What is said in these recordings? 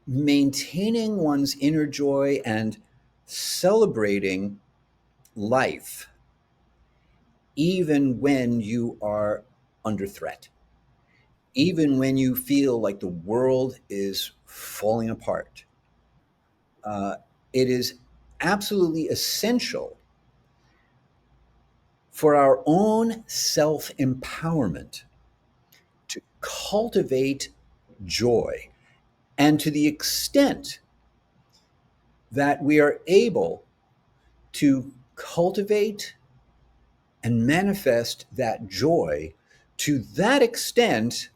maintaining one's inner joy and celebrating life, even when you are under threat, even when you feel like the world is falling apart. It is absolutely essential for our own self-empowerment to cultivate joy. And to the extent that we are able to cultivate and manifest that joy, to that extent,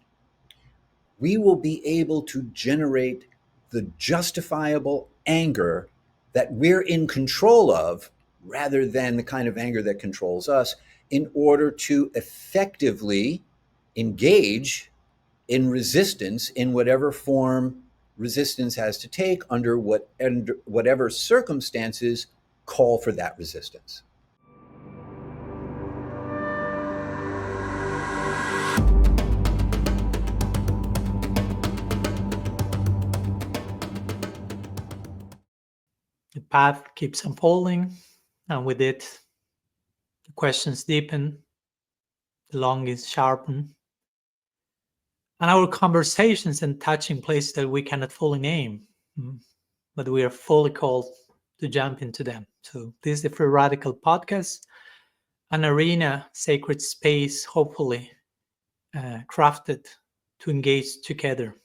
we will be able to generate the justifiable anger that we're in control of, rather than the kind of anger that controls us, in order to effectively engage in resistance in whatever form resistance has to take under whatever circumstances call for that resistance. The path keeps unfolding, and with it, the questions deepen, the longings sharpen, and our conversations and touching places that we cannot fully name, but we are fully called to jump into them. So this is the Free Radical Podcast, an arena, sacred space, hopefully crafted to engage together,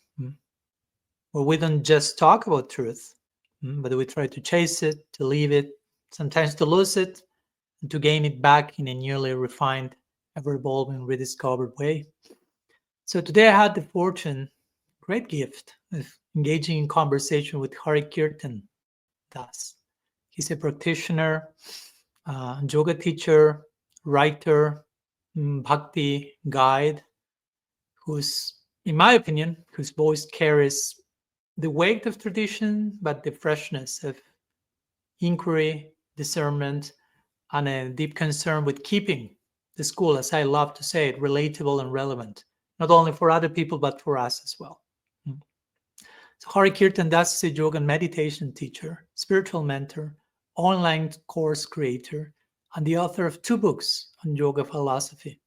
where we don't just talk about truth, but we try to chase it, to leave it, sometimes to lose it, and to gain it back in a newly refined, ever-evolving, rediscovered way. So today I had the fortune, great gift, of engaging in conversation with Hari-kirtana. He's a practitioner, yoga teacher, writer, bhakti guide, who's, in my opinion, whose voice carries the weight of tradition, but the freshness of inquiry, discernment, and a deep concern with keeping the school, as I love to say it, relatable and relevant, not only for other people, but for us as well. So Hari-kirtana Das is a yoga and meditation teacher, spiritual mentor, online course creator, and the author of 2 books on yoga philosophy,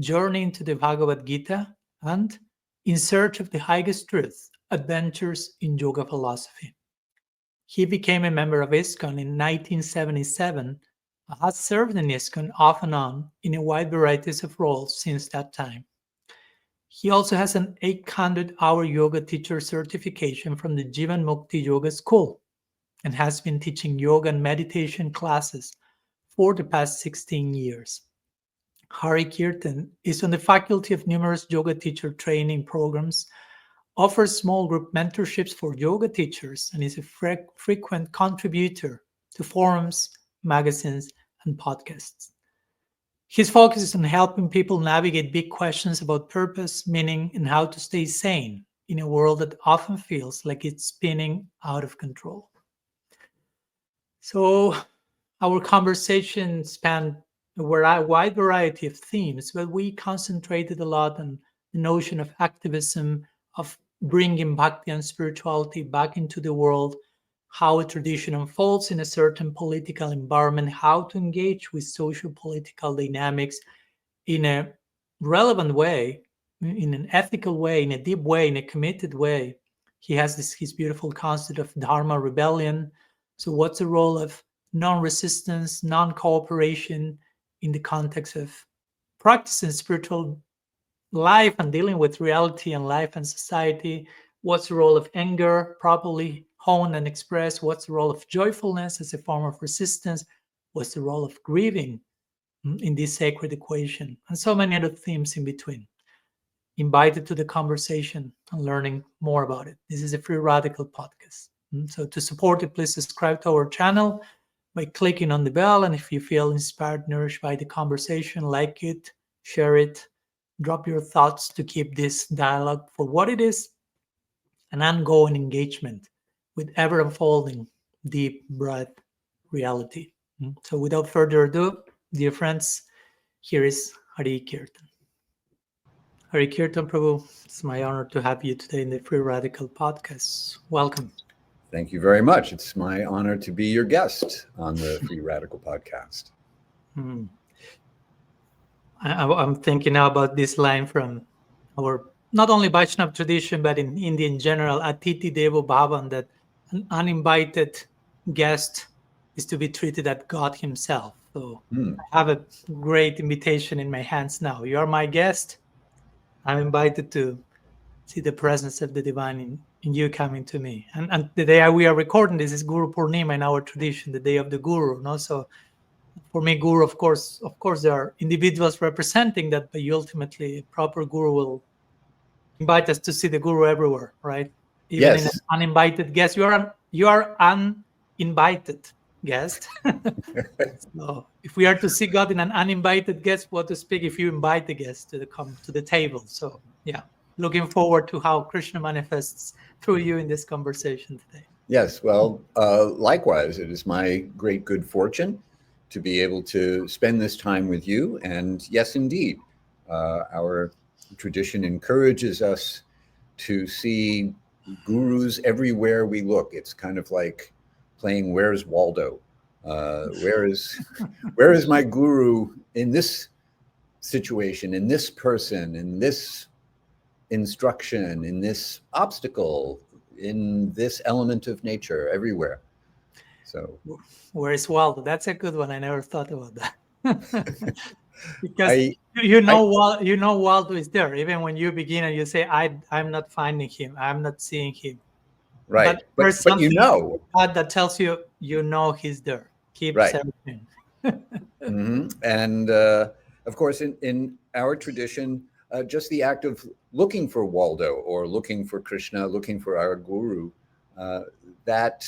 Journey into the Bhagavad Gita and In Search of the Highest Truth, Adventures in Yoga Philosophy. He became a member of ISKCON in 1977 and has served in ISKCON off and on in a wide variety of roles since that time. He also has an 800-hour yoga teacher certification from the Jivan Mukti Yoga School and has been teaching yoga and meditation classes for the past 16 years. Hari-kirtana is on the faculty of numerous yoga teacher training programs, offers small group mentorships for yoga teachers, and is a frequent contributor to forums, magazines, and podcasts. His focus is on helping people navigate big questions about purpose, meaning, and how to stay sane in a world that often feels like it's spinning out of control. So our conversation spanned a wide variety of themes, but we concentrated a lot on the notion of activism, of bringing bhakti and spirituality back into the world, how a tradition unfolds in a certain political environment, how to engage with socio-political dynamics in a relevant way, in an ethical way, in a deep way, in a committed way. He has his beautiful concept of Dharma Rebellion. So what's the role of non-resistance, non-cooperation in the context of practicing spiritual life and dealing with reality and life and society? What's the role of anger, properly honed and expressed? What's the role of joyfulness as a form of resistance? What's the role of grieving in this sacred equation? And so many other themes in between. Invited to the conversation and learning more about it. This is a Free Radical Podcast. So to support it, please subscribe to our channel by clicking on the bell. And if you feel inspired, nourished by the conversation, like it, share it, drop your thoughts to keep this dialogue for what it is, an ongoing engagement with ever-unfolding, deep, broad reality. So without further ado, dear friends, here is Hari-kirtana. Hari-kirtana Prabhu, it's my honor to have you today in the Free Radical podcast. Welcome. Thank you very much. It's my honor to be your guest on the Free Radical podcast. I'm thinking now about this line from our not only Vaishnava tradition, but in India in general, Atiti Devo Bhavan, that an uninvited guest is to be treated as God himself. So I have a great invitation in my hands now. You are my guest. I'm invited to see the presence of the divine in you coming to me. And the day we are recording this is Guru Purnima in our tradition, the day of the Guru. No? So for me, Guru, of course, there are individuals representing that, but ultimately, a proper Guru will invite us to see the Guru everywhere, right? Even in an uninvited guest, you are uninvited guest. So if we are to see God in an uninvited guest, what to speak if you invite the guest to come to the table? So yeah, looking forward to how Krishna manifests through you in this conversation today. Yes, well, likewise, it is my great good fortune to be able to spend this time with you. And yes, indeed, our tradition encourages us to see gurus everywhere we look. It's kind of like playing Where's Waldo? Where is my guru in this situation, in this person, in this instruction, in this obstacle, in this element of nature, everywhere. So where is Waldo? That's a good one. I never thought about that. Because Waldo is there. Even when you begin and you say, I'm not finding him, I'm not seeing him. Right. But there's something you know God that tells you, he's there. Keep searching. And of course, in our tradition, just the act of looking for Waldo or looking for Krishna, looking for our guru, that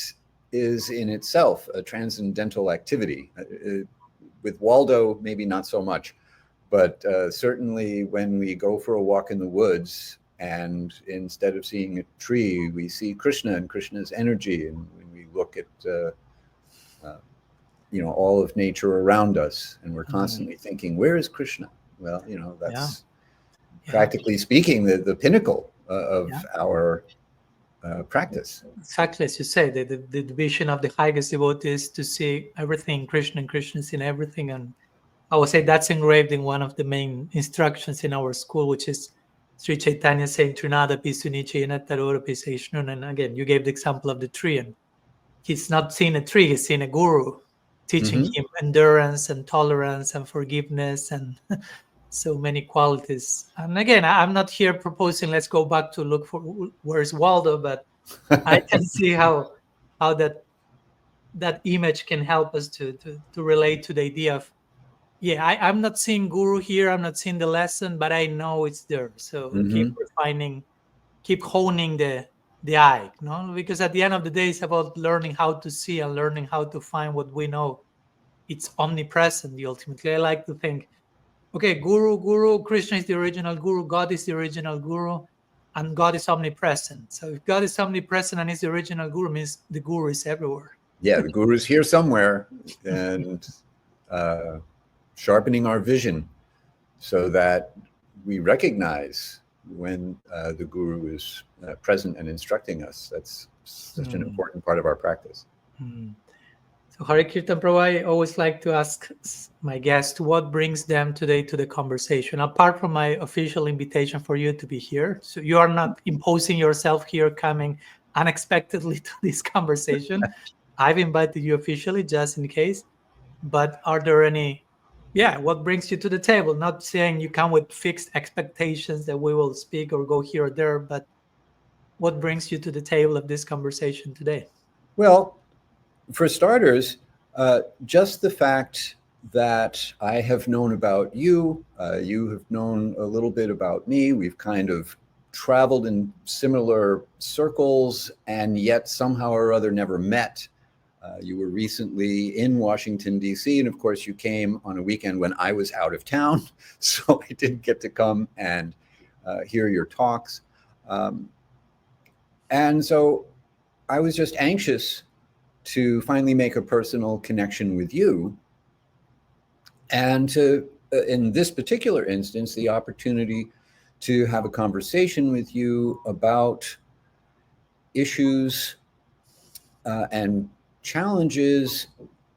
is in itself a transcendental activity. With Waldo, maybe not so much, but certainly when we go for a walk in the woods and instead of seeing a tree, we see Krishna and Krishna's energy. And when we look at all of nature around us, and we're constantly thinking, where is Krishna? Well, that's practically speaking the pinnacle of our practice. Exactly as you say, the vision of the highest devotee is to see everything Krishna, and Krishna is in everything. And I would say that's engraved in one of the main instructions in our school, which is Sri Chaitanya saying, Trinada Pisunichena Tarora Piseshnun. And again, you gave the example of the tree, and he's not seeing a tree, he's seeing a guru teaching him endurance and tolerance and forgiveness and so many qualities. And again, I'm not here proposing let's go back to look for where's Waldo, but I can see how that image can help us to relate to the idea of I'm not seeing guru here, I'm not seeing the lesson, but I know it's there. So keep refining, keep honing the eye, because at the end of the day, it's about learning how to see and learning how to find what we know. It's omnipresent. Ultimately, I like to think, okay, guru, Krishna is the original guru, God is the original guru, and God is omnipresent. So if God is omnipresent and is the original guru, means the guru is everywhere. Yeah, the guru is here somewhere, and sharpening our vision so that we recognize when the guru is present and instructing us. That's such an important part of our practice. So Hari-kirtana Prabhu, I always like to ask my guests what brings them today to the conversation, apart from my official invitation for you to be here. So you are not imposing yourself here, coming unexpectedly to this conversation. I've invited you officially just in case. But are there any, what brings you to the table? Not saying you come with fixed expectations that we will speak or go here or there, but what brings you to the table of this conversation today? Well, for starters, just the fact that I have known about you, you have known a little bit about me. We've kind of traveled in similar circles and yet somehow or other never met. You were recently in Washington, D.C., and of course you came on a weekend when I was out of town, so I didn't get to come and hear your talks. And so I was just anxious to finally make a personal connection with you, and to, in this particular instance, the opportunity to have a conversation with you about issues and challenges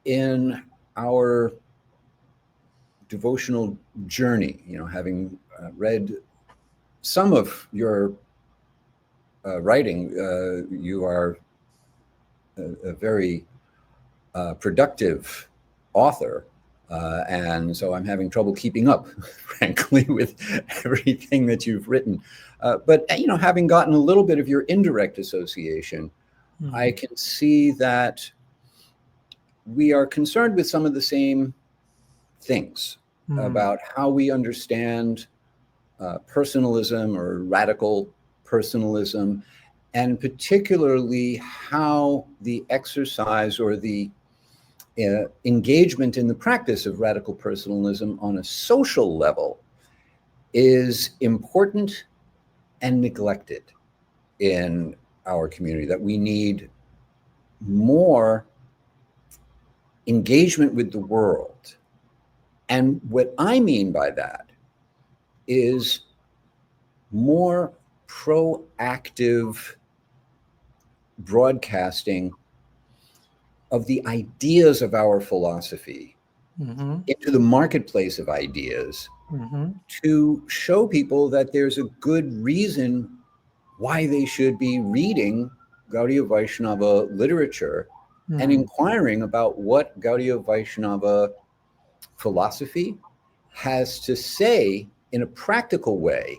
in our devotional journey. You know, having read some of your writing, you are a very productive author. And so I'm having trouble keeping up, frankly, with everything that you've written. But, you know, having gotten a little bit of your indirect association, I can see that we are concerned with some of the same things about how we understand personalism or radical personalism, and particularly how the exercise or the engagement in the practice of radical personalism on a social level is important and neglected in our community, that we need more engagement with the world. And what I mean by that is more proactive broadcasting of the ideas of our philosophy into the marketplace of ideas, to show people that there's a good reason why they should be reading Gaudiya Vaishnava literature and inquiring about what Gaudiya Vaishnava philosophy has to say in a practical way,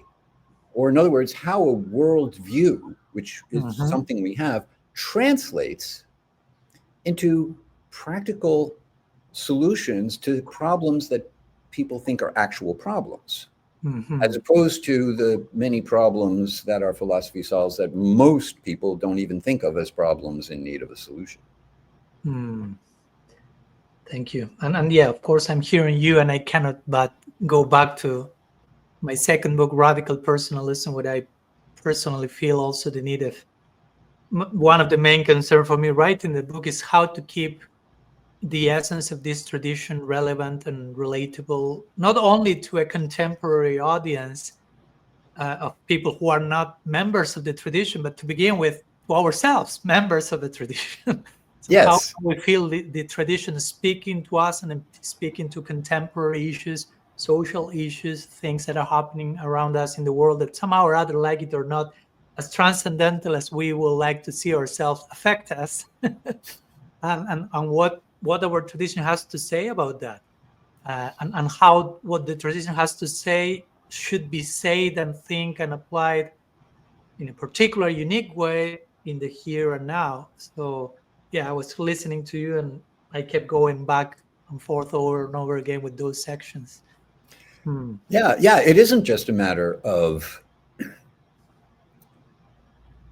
or in other words, how a worldview, which is something we have, translates into practical solutions to problems that people think are actual problems, as opposed to the many problems that our philosophy solves that most people don't even think of as problems in need of a solution. Thank you. And yeah, of course, I'm hearing you, and I cannot but go back to my second book, Radical Personalism, what I personally feel also the need of. One of the main concerns for me writing the book is how to keep the essence of this tradition relevant and relatable, not only to a contemporary audience of people who are not members of the tradition, but to begin with, to ourselves, members of the tradition. So Yes. How we feel the tradition speaking to us and speaking to contemporary issues, social issues, things that are happening around us in the world that somehow or other, like it or not, as transcendental as we would like to see ourselves, affect us, and what our tradition has to say about that, and how what the tradition has to say should be said and think and applied in a particular unique way in the here and now. So yeah, I was listening to you and I kept going back and forth over and over again with those sections. Yeah, it isn't just a matter of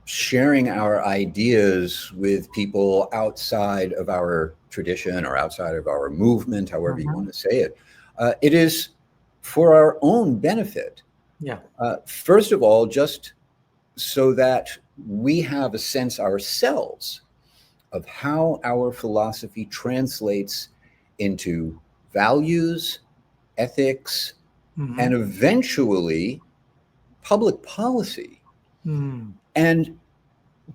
sharing our ideas with people outside of our tradition or outside of our movement, however you want to say it. It is for our own benefit. Yeah. First of all, just so that we have a sense ourselves of how our philosophy translates into values, ethics, and eventually public policy. And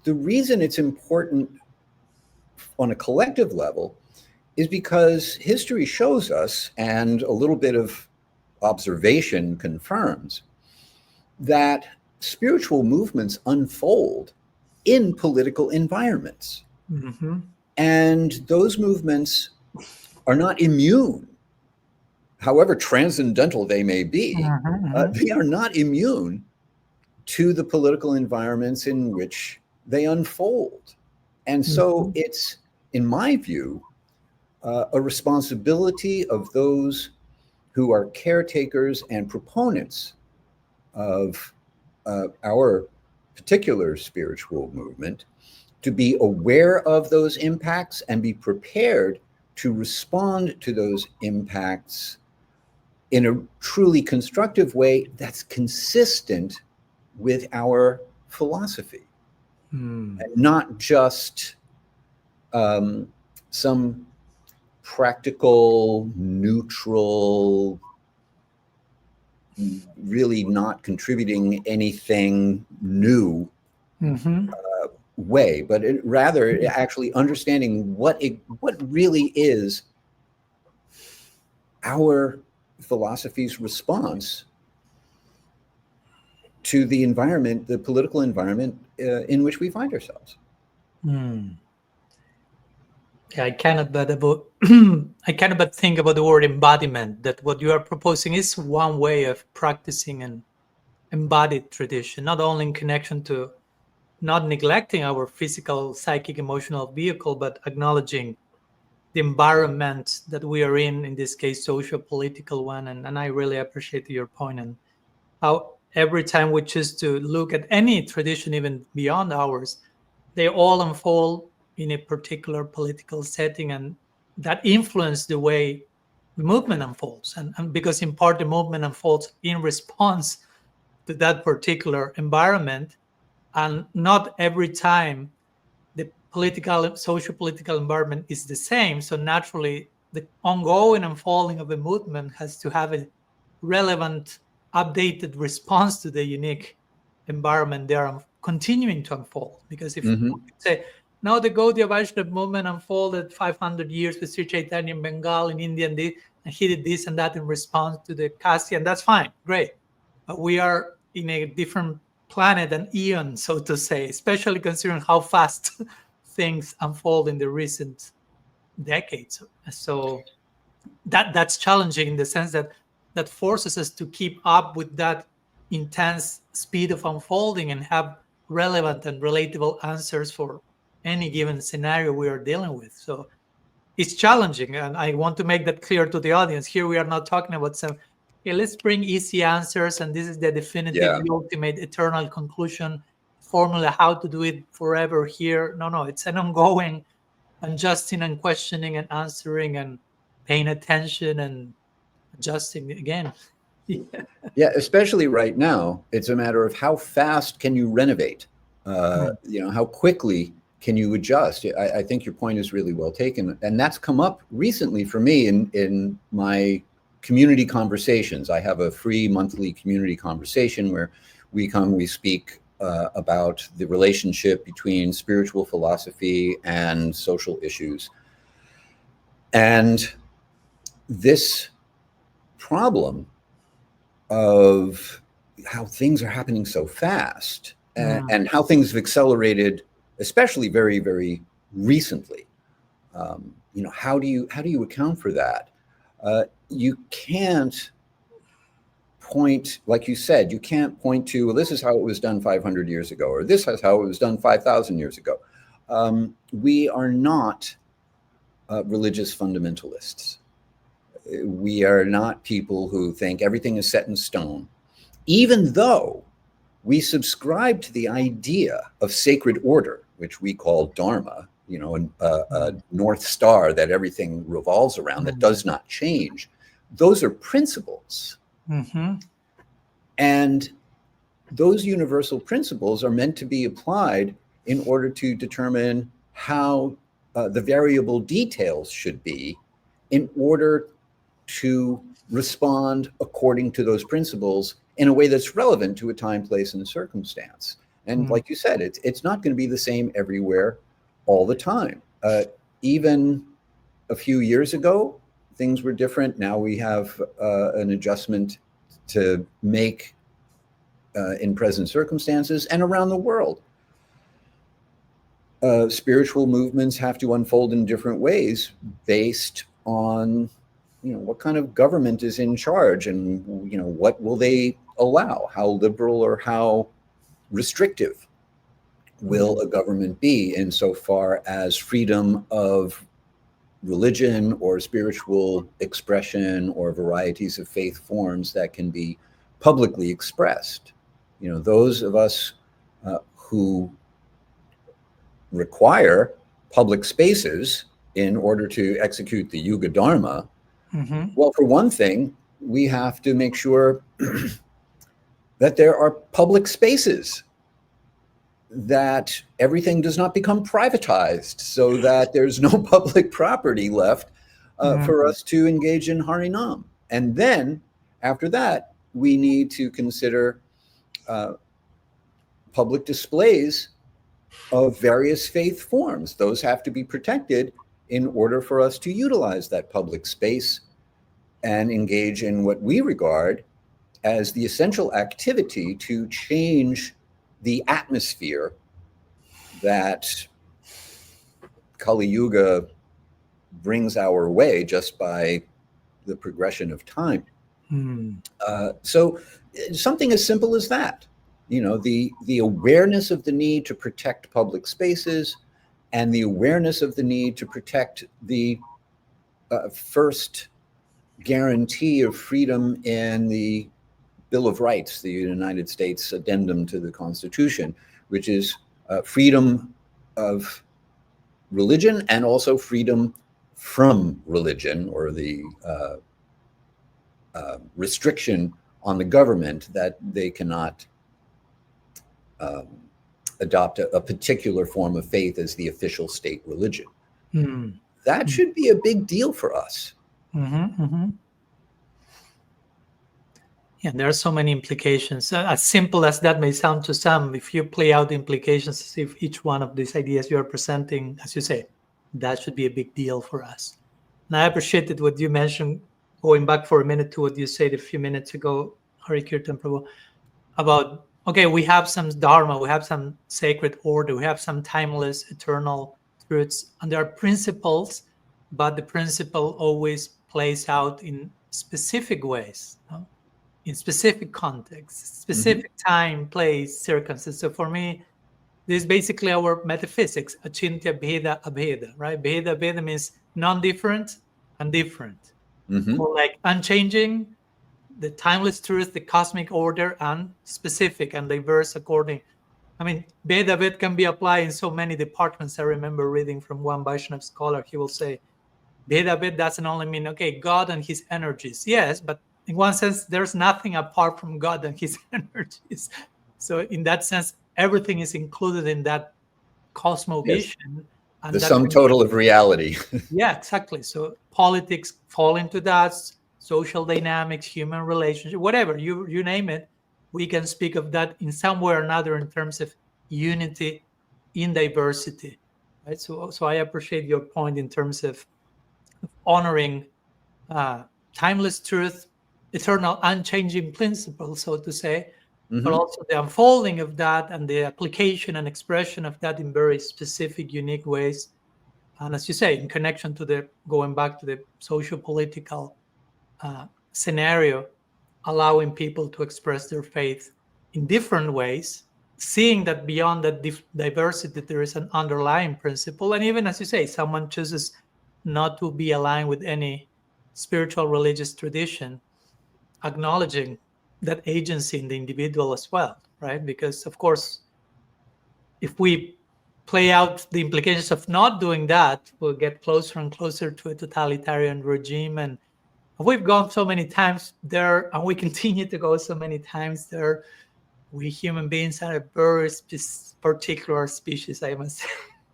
the reason it's important on a collective level is because history shows us, and a little bit of observation confirms, that spiritual movements unfold in political environments. And those movements are not immune, however transcendental they may be. They are not immune to the political environments in which they unfold. And so it's, in my view, a responsibility of those who are caretakers and proponents of our particular spiritual movement to be aware of those impacts and be prepared to respond to those impacts in a truly constructive way that's consistent with our philosophy, and not just some practical, neutral really not contributing anything new Mm-hmm. way, but rather actually understanding what really is our philosophy's response to the environment, the political environment in which we find ourselves. Mm. Yeah, I cannot but I cannot but think about the word embodiment. That what you are proposing is one way of practicing an embodied tradition, not only in connection to not neglecting our physical, psychic, emotional vehicle, but acknowledging the environment that we are in this case, socio-political one. And I really appreciate your point and how every time we choose to look at any tradition, even beyond ours, they all unfold in a particular political setting, and that influence the way the movement unfolds. And because in part the movement unfolds in response to that particular environment, and not every time the political, social-political environment is the same. So naturally, the ongoing unfolding of the movement has to have a relevant, updated response to the unique environment they are continuing to unfold. Because if Mm-hmm. we say, now the Gaudiya Vaishnava movement unfolded 500 years with Sri Chaitanya in Bengal, in India, and he did this and that in response to the Kasi, and that's fine, great. But we are in a different planet and eon, so to say, especially considering how fast things unfold in the recent decades. So that's challenging in the sense that that forces us to keep up with that intense speed of unfolding and have relevant and relatable answers for any given scenario we are dealing with. So it's challenging, and I want to make that clear to the audience. Here we are not talking about some, okay, let's bring easy answers and this is the definitive, Yeah. the ultimate eternal conclusion formula, how to do it forever here. No, it's an ongoing adjusting and questioning and answering and paying attention and adjusting again. Yeah, especially right now, it's a matter of how fast can you renovate? How quickly can you adjust? I think your point is really well taken, and that's come up recently for me in my community conversations. I have a free monthly community conversation where we speak about the relationship between spiritual philosophy and social issues, and this problem of how things are happening so fast and how things have accelerated, especially very, very recently. How do you account for that? You can't point, like you said, you can't point to, well, this is how it was done 500 years ago, or this is how it was done 5,000 years ago. We are not religious fundamentalists. We are not people who think everything is set in stone, even though we subscribe to the idea of sacred order, which we call Dharma, a North Star that everything revolves around, that does not change. Those are principles. Mm-hmm. And those universal principles are meant to be applied in order to determine how the variable details should be in order to respond according to those principles in a way that's relevant to a time, place, and circumstance. And like you said, it's not going to be the same everywhere all the time. Even a few years ago, things were different. Now we have an adjustment to make in present circumstances and around the world. Spiritual movements have to unfold in different ways based on what kind of government is in charge, and what will they allow, how liberal or how restrictive will a government be insofar as freedom of religion or spiritual expression or varieties of faith forms that can be publicly expressed. Those of us who require public spaces in order to execute the Yuga Dharma, well, for one thing, we have to make sure that there are public spaces, that everything does not become privatized, so that there's no public property left for us to engage in Harinam. And then, after that, we need to consider public displays of various faith forms. Those have to be protected in order for us to utilize that public space and engage in what we regard as the essential activity to change the atmosphere that Kali Yuga brings our way just by the progression of time. So something as simple as that, the awareness of the need to protect public spaces and the awareness of the need to protect the first guarantee of freedom in the Bill of Rights, the United States addendum to the Constitution, which is freedom of religion and also freedom from religion, or the restriction on the government that they cannot adopt a particular form of faith as the official state religion. That should be a big deal for us. Yeah, there are so many implications. As simple as that may sound to some, if you play out the implications, as if each one of these ideas you are presenting, as you say, that should be a big deal for us. And I appreciated what you mentioned, going back for a minute to what you said a few minutes ago, Hari-kirtana Prabhu, about, okay, we have some Dharma, we have some sacred order, we have some timeless, eternal truths, and there are principles, but the principle always plays out in specific ways, in specific contexts, specific time, place, circumstances. So for me, this is basically our metaphysics, achintya bheda abheda, right? Bheda abheda means non-different and different. Or like unchanging, the timeless truth, the cosmic order, and specific and diverse according. I mean, bheda abheda can be applied in so many departments. I remember reading from one Vaishnava scholar, he will say, bheda abheda doesn't only mean, okay, God and his energies. Yes, but in one sense, there's nothing apart from God and his energies. So in that sense, everything is included in that cosmovision. Yes. And the sum total of reality. Yeah, exactly. So politics fall into that, social dynamics, human relationship, whatever, you name it, we can speak of that in some way or another in terms of unity in diversity. Right? So I appreciate your point in terms of honoring timeless truth, eternal unchanging principle, so to say, but also the unfolding of that and the application and expression of that in very specific, unique ways. And as you say, in connection to going back to the socio-political scenario, allowing people to express their faith in different ways, seeing that beyond that diversity, there is an underlying principle. And even as you say, someone chooses not to be aligned with any spiritual religious tradition, acknowledging that agency in the individual as well, right? Because of course, if we play out the implications of not doing that, we'll get closer and closer to a totalitarian regime. And we've gone so many times there, and we continue to go so many times there. We human beings are a very particular species, I must say.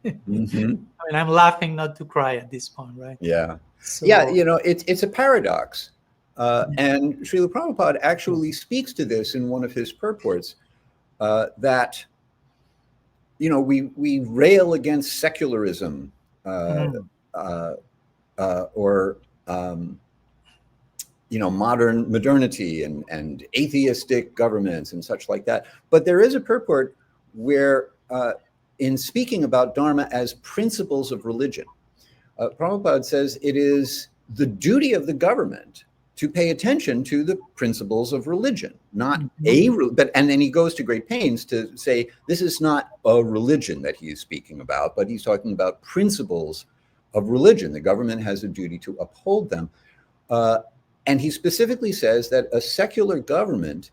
I mean, I'm laughing not to cry at this point, right? Yeah. So, yeah, it's a paradox. And Srila Prabhupada actually speaks to this in one of his purports, that, we rail against secularism or modernity and atheistic governments and such like that. But there is a purport where, in speaking about Dharma as principles of religion, Prabhupada says it is the duty of the government to pay attention to the principles of religion, not and then he goes to great pains to say this is not a religion that he is speaking about, but he's talking about principles of religion. The government has a duty to uphold them. And he specifically says that a secular government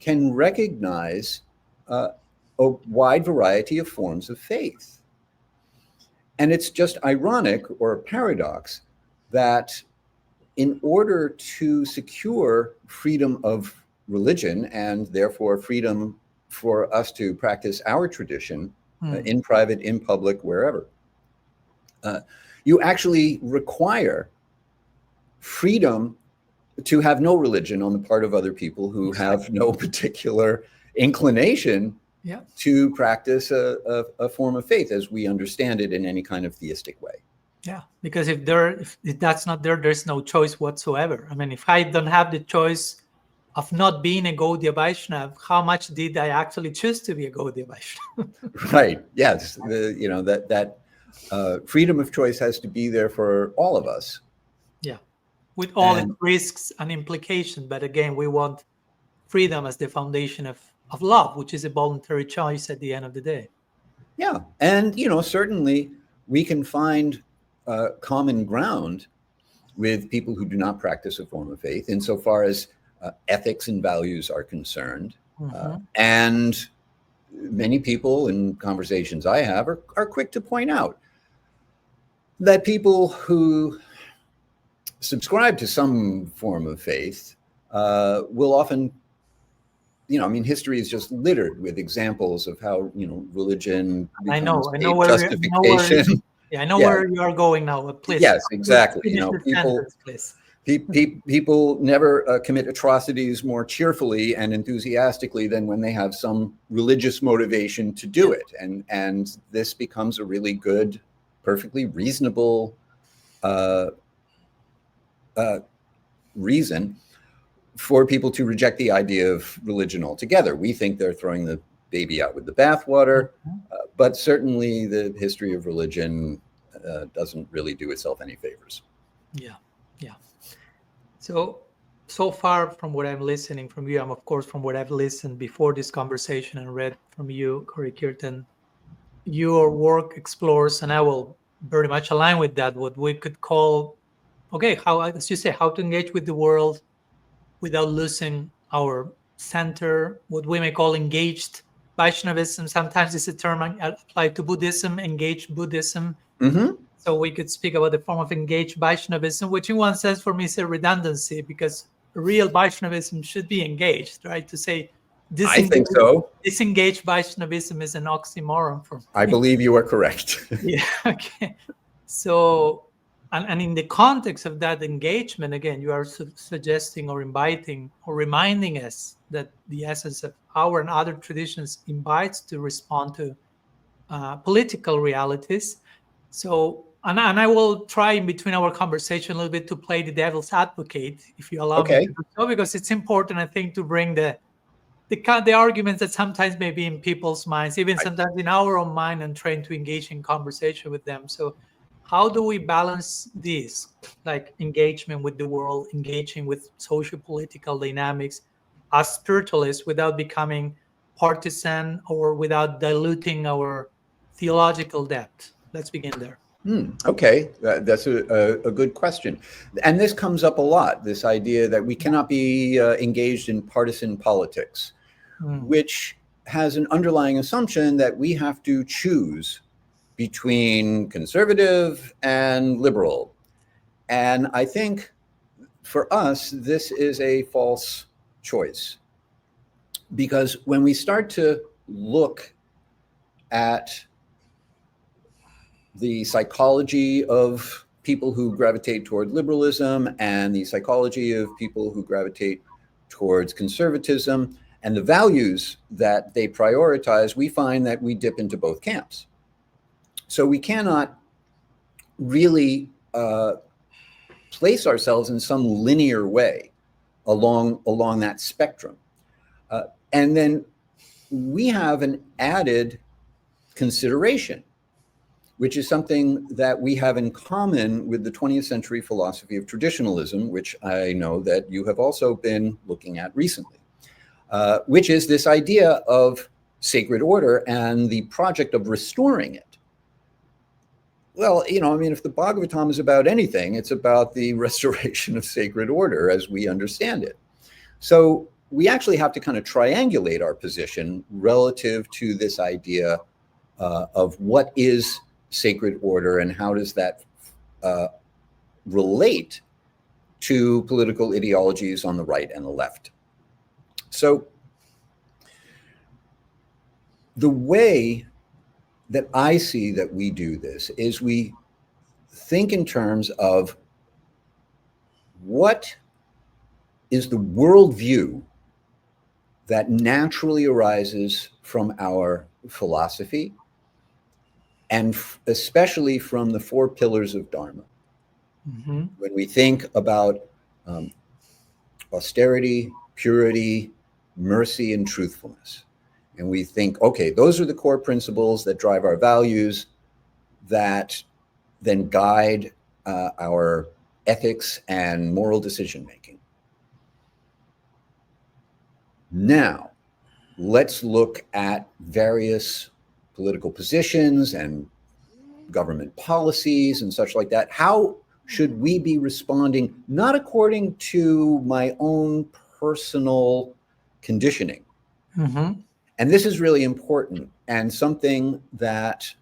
can recognize a wide variety of forms of faith. And it's just ironic, or a paradox, that in order to secure freedom of religion and therefore freedom for us to practice our tradition in private, in public, wherever, you actually require freedom to have no religion on the part of other people who have no particular inclination to practice a form of faith as we understand it in any kind of theistic way. Yeah, because if that's not there, there's no choice whatsoever. I mean, if I don't have the choice of not being a Gaudiya Vaishnava, how much did I actually choose to be a Gaudiya Vaishnava? Right. Yes. That freedom of choice has to be there for all of us. Yeah, with all its risks and implications. But again, we want freedom as the foundation of love, which is a voluntary choice at the end of the day. Yeah. And, certainly we can find common ground with people who do not practice a form of faith insofar as ethics and values are concerned. And many people in conversations I have are quick to point out that people who subscribe to some form of faith will often, history is just littered with examples of how, religion becomes a justification. I know where you are going now. Please. Yes, exactly. Please. People never commit atrocities more cheerfully and enthusiastically than when they have some religious motivation to do it. And this becomes a really good, perfectly reasonable reason for people to reject the idea of religion altogether. We think they're throwing the baby out with the bathwater, but certainly the history of religion doesn't really do itself any favors. Yeah. So far from what I'm listening from you, of course, from what I've listened before this conversation and read from you, Hari-kirtan, your work explores, and I will very much align with that, what we could call, how, as you say, how to engage with the world without losing our center, what we may call engaged Vaishnavism. Sometimes it's a term applied to Buddhism, engaged Buddhism. So we could speak about the form of engaged Vaishnavism, which in one sense for me is a redundancy, because real Vaishnavism should be engaged, right? To say I think so. Disengaged Vaishnavism is an oxymoron for me. I believe you are correct. Yeah, okay. So, and in the context of that engagement, again, you are suggesting or inviting or reminding us that the essence of our and other traditions invites to respond to political realities. So, and I will try in between our conversation a little bit to play the devil's advocate, if you allow me to do so, because it's important, I think, to bring the arguments that sometimes may be in people's minds, even sometimes in our own mind, and trying to engage in conversation with them. So how do we balance this, like engagement with the world, engaging with socio-political dynamics as spiritualists without becoming partisan or without diluting our theological depth? Let's begin there. Okay, that's a good question. And this comes up a lot, this idea that we cannot be engaged in partisan politics, which has an underlying assumption that we have to choose between conservative and liberal. And I think for us, this is a false choice, because when we start to look at the psychology of people who gravitate toward liberalism and the psychology of people who gravitate towards conservatism and the values that they prioritize, we find that we dip into both camps. So we cannot really place ourselves in some linear way along that spectrum. And then we have an added consideration, which is something that we have in common with the 20th century philosophy of traditionalism, which I know that you have also been looking at recently, which is this idea of sacred order and the project of restoring it. Well, if the Bhagavatam is about anything, it's about the restoration of sacred order as we understand it. So we actually have to kind of triangulate our position relative to this idea of what is sacred order and how does that relate to political ideologies on the right and the left. So the way that I see that we do this is we think in terms of what is the worldview that naturally arises from our philosophy, and especially from the four pillars of Dharma. Mm-hmm. When we think about austerity, purity, mercy, and truthfulness, and we think, okay, those are the core principles that drive our values, that then guide our ethics and moral decision making. Now, let's look at various political positions and government policies and such like that. How should we be responding, not according to my own personal conditioning? Mm-hmm. And this is really important, and something that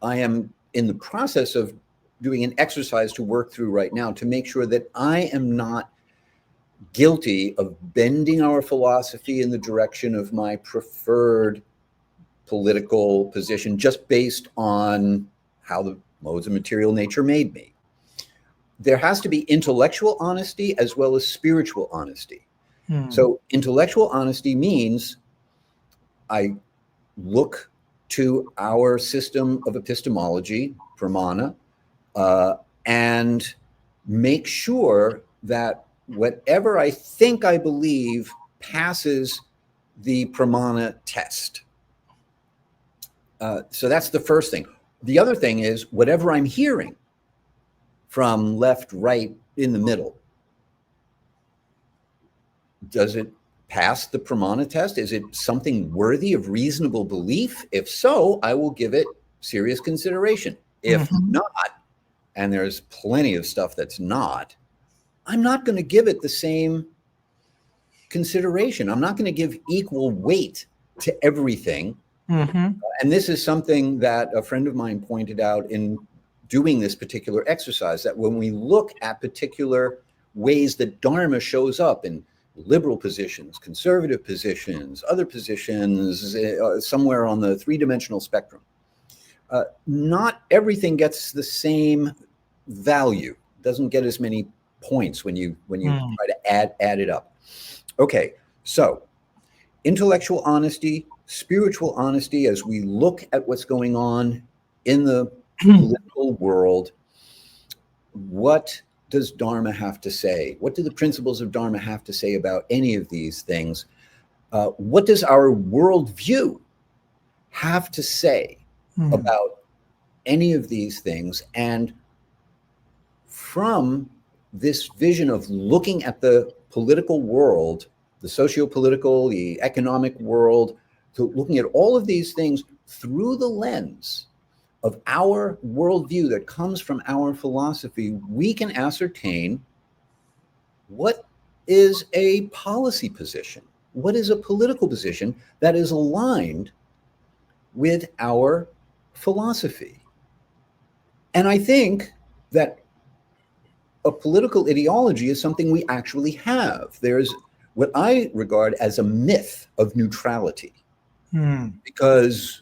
I am in the process of doing an exercise to work through right now, to make sure that I am not guilty of bending our philosophy in the direction of my preferred political position just based on how the modes of material nature made me. There has to be intellectual honesty as well as spiritual honesty. So intellectual honesty means I look to our system of epistemology, pramana, and make sure that whatever I think I believe passes the pramana test. So that's the first thing. The other thing is, whatever I'm hearing from left, right, in the middle, does it pass the pramana test? Is it something worthy of reasonable belief? If so, I will give it serious consideration. If not, and there's plenty of stuff that's not, I'm not going to give it the same consideration. I'm not going to give equal weight to everything. And this is something that a friend of mine pointed out in doing this particular exercise, that when we look at particular ways that Dharma shows up in liberal positions, conservative positions, other positions, somewhere on the three-dimensional spectrum, not everything gets the same value, doesn't get as many points when you try to add it up. Okay, so intellectual honesty, spiritual honesty, as we look at what's going on in the political world. What does Dharma have to say? What do the principles of Dharma have to say about any of these things? What does our worldview have to say about any of these things? And from this vision of looking at the political world, the socio-political, the economic world, to looking at all of these things through the lens of our worldview that comes from our philosophy, we can ascertain what is a policy position, what is a political position that is aligned with our philosophy. And I think that a political ideology is something we actually have. There's what I regard as a myth of neutrality, because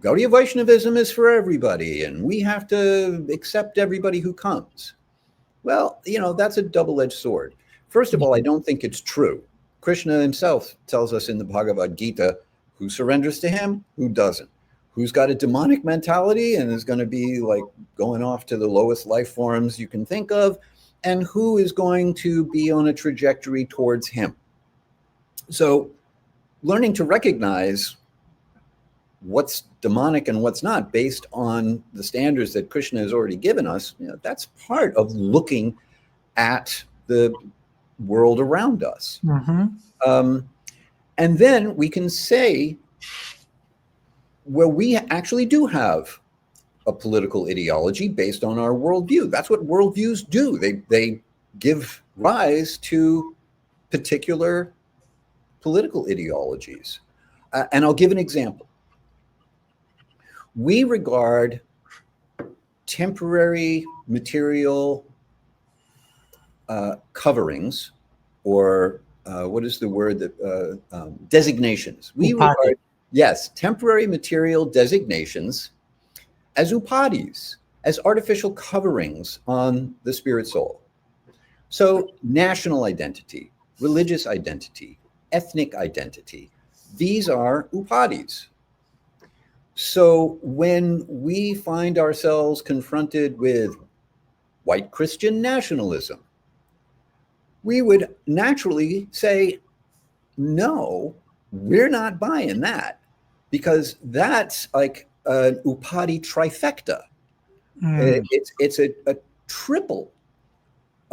Gaudiya Vaishnavism is for everybody, and we have to accept everybody who comes. Well, that's a double-edged sword. First of all, I don't think it's true. Krishna himself tells us in the Bhagavad Gita, who surrenders to him, who doesn't. Who's got a demonic mentality and is going to be like going off to the lowest life forms you can think of, and who is going to be on a trajectory towards him. So learning to recognize what's demonic and what's not based on the standards that Krishna has already given us, that's part of looking at the world around us. And then we can say, well, we actually do have a political ideology based on our worldview. That's what worldviews do. They give rise to particular political ideologies. And I'll give an example. We regard temporary material coverings, or what is the word that designations. We regard, yes, temporary material designations as upadis, as artificial coverings on the spirit soul. So national identity, religious identity, ethnic identity, these are upadhis. So when we find ourselves confronted with white Christian nationalism, we would naturally say, no, we're not buying that, because that's like an upadhi trifecta. It's a triple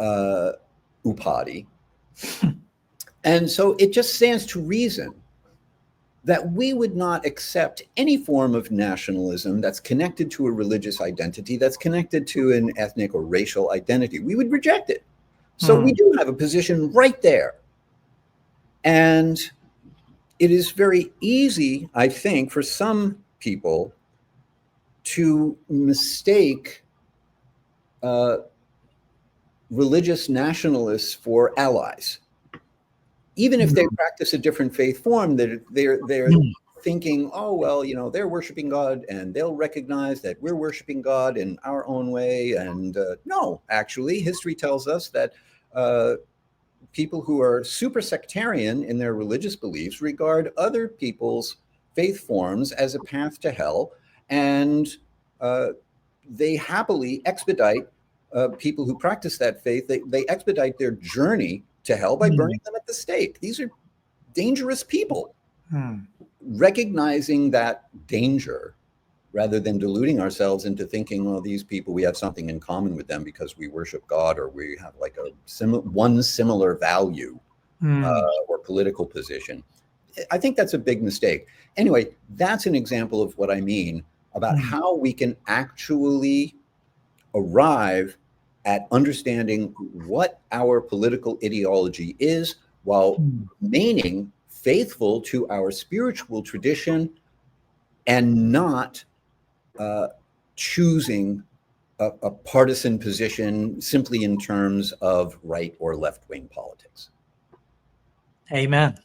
upadhi. And so it just stands to reason that we would not accept any form of nationalism that's connected to a religious identity, that's connected to an ethnic or racial identity. We would reject it. So we do have a position right there. And it is very easy, I think, for some people to mistake religious nationalists for allies. Even if they practice a different faith form, they're thinking, oh, well, you know, they're worshiping God and they'll recognize that we're worshiping God in our own way. And no, actually, history tells us that people who are super sectarian in their religious beliefs regard other people's faith forms as a path to hell. And they happily expedite people who practice that faith. They expedite their journey to hell by burning them at the stake. These are dangerous people. Recognizing that danger, rather than deluding ourselves into thinking, well, these people, we have something in common with them because we worship God, or we have like one similar value or political position. I think that's a big mistake. Anyway, that's an example of what I mean about how we can actually arrive at understanding what our political ideology is while remaining faithful to our spiritual tradition and not choosing a partisan position simply in terms of right or left-wing politics. Amen.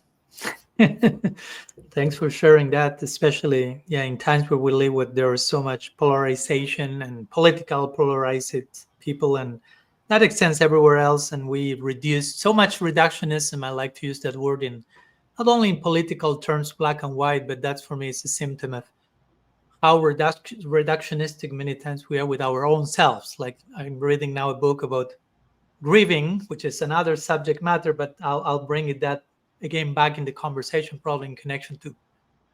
Thanks for sharing that, especially in times where we live with there is so much polarization and political polarized people, and that extends everywhere else, and we reduce so much reductionism. I like to use that word in not only in political terms, black and white, but that's for me is a symptom of how reductionistic many times we are with our own selves. Like I'm reading now a book about grieving, which is another subject matter, but I'll bring it that again back in the conversation, probably in connection to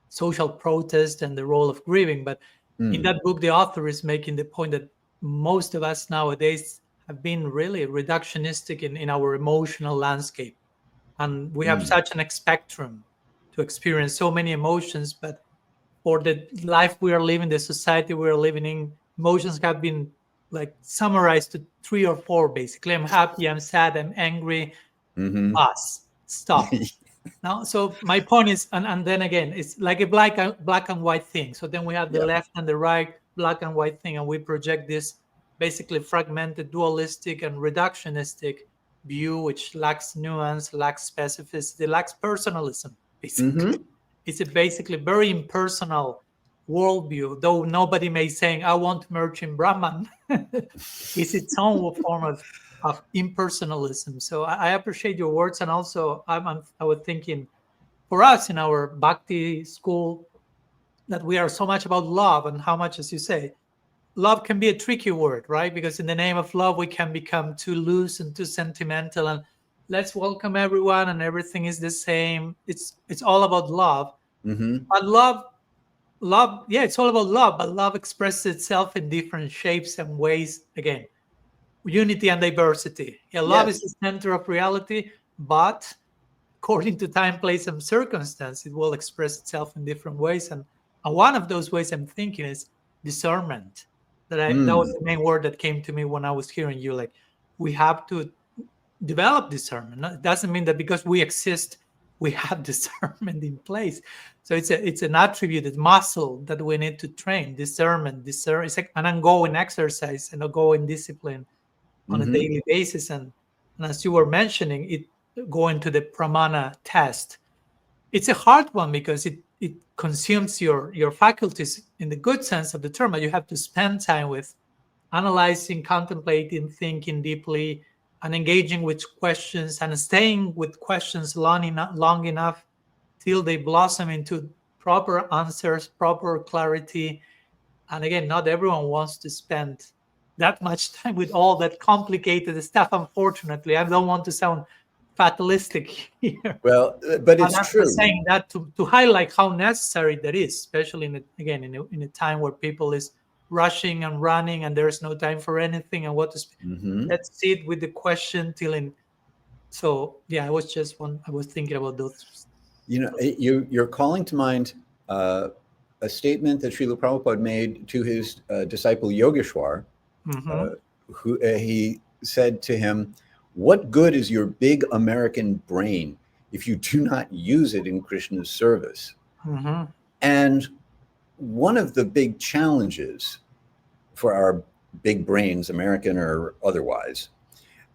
social protest and the role of grieving. But in that book, the author is making the point that most of us nowadays have been really reductionistic in our emotional landscape. And we have such an spectrum to experience so many emotions, but for the life we are living, the society we are living in, emotions have been like summarized to 3 or 4, basically. I'm happy, I'm sad, I'm angry, pass, stop. Now, so my point is, and then again, it's like a black and white thing. So then we have the left and the right, black and white thing, and we project this basically fragmented, dualistic, and reductionistic view, which lacks nuance, lacks specificity, lacks personalism, basically. It's a basically very impersonal worldview, though nobody may say, I want to merge in Brahman. It's its own form of impersonalism. So I appreciate your words. And also I was thinking for us in our Bhakti school that we are so much about love, and how much, as you say, love can be a tricky word, right? Because in the name of love, we can become too loose and too sentimental, and let's welcome everyone and everything is the same. It's all about love. But love, it's all about love, but love expresses itself in different shapes and ways. Again, unity and diversity. Love is the center of reality, but according to time, place, and circumstance, it will express itself in different ways. And one of those ways I'm thinking is discernment. That was the main word that came to me when I was hearing you. Like, we have to develop discernment. It doesn't mean that because we exist, we have discernment in place. So it's an attributed muscle that we need to train. Discernment. It's like an ongoing exercise and ongoing discipline on a daily basis. And as you were mentioning, it going to the pramana test. It's a hard one because it consumes your faculties in the good sense of the term. But you have to spend time with analyzing, contemplating, thinking deeply, and engaging with questions and staying with questions long enough till they blossom into proper answers, proper clarity. And again, not everyone wants to spend that much time with all that complicated stuff. Unfortunately, I don't want to sound fatalistic here. Well, but And it's I'm just true. saying that to highlight how necessary that is, especially in a time where people is rushing and running and there's no time for anything and what to let's sit with the question till in. So yeah, I was thinking about those. You're calling to mind a statement that Srila Prabhupada made to his disciple Yogeshwar, who he said to him, "What good is your big American brain if you do not use it in Krishna's service?" And one of the big challenges for our big brains, American or otherwise,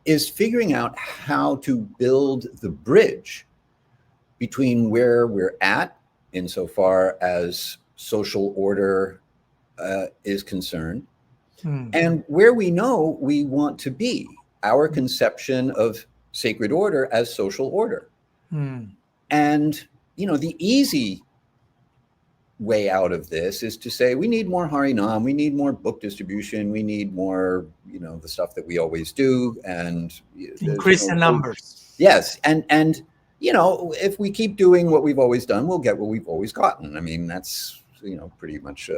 is figuring out how to build the bridge between where we're at insofar as social order is concerned and where we know we want to be, our conception of sacred order as social order. And, the easy way out of this is to say, we need more Harinam, we need more book distribution, we need more, the stuff that we always do, and increase the numbers. Yes. And if we keep doing what we've always done, we'll get what we've always gotten. I mean, that's, pretty much.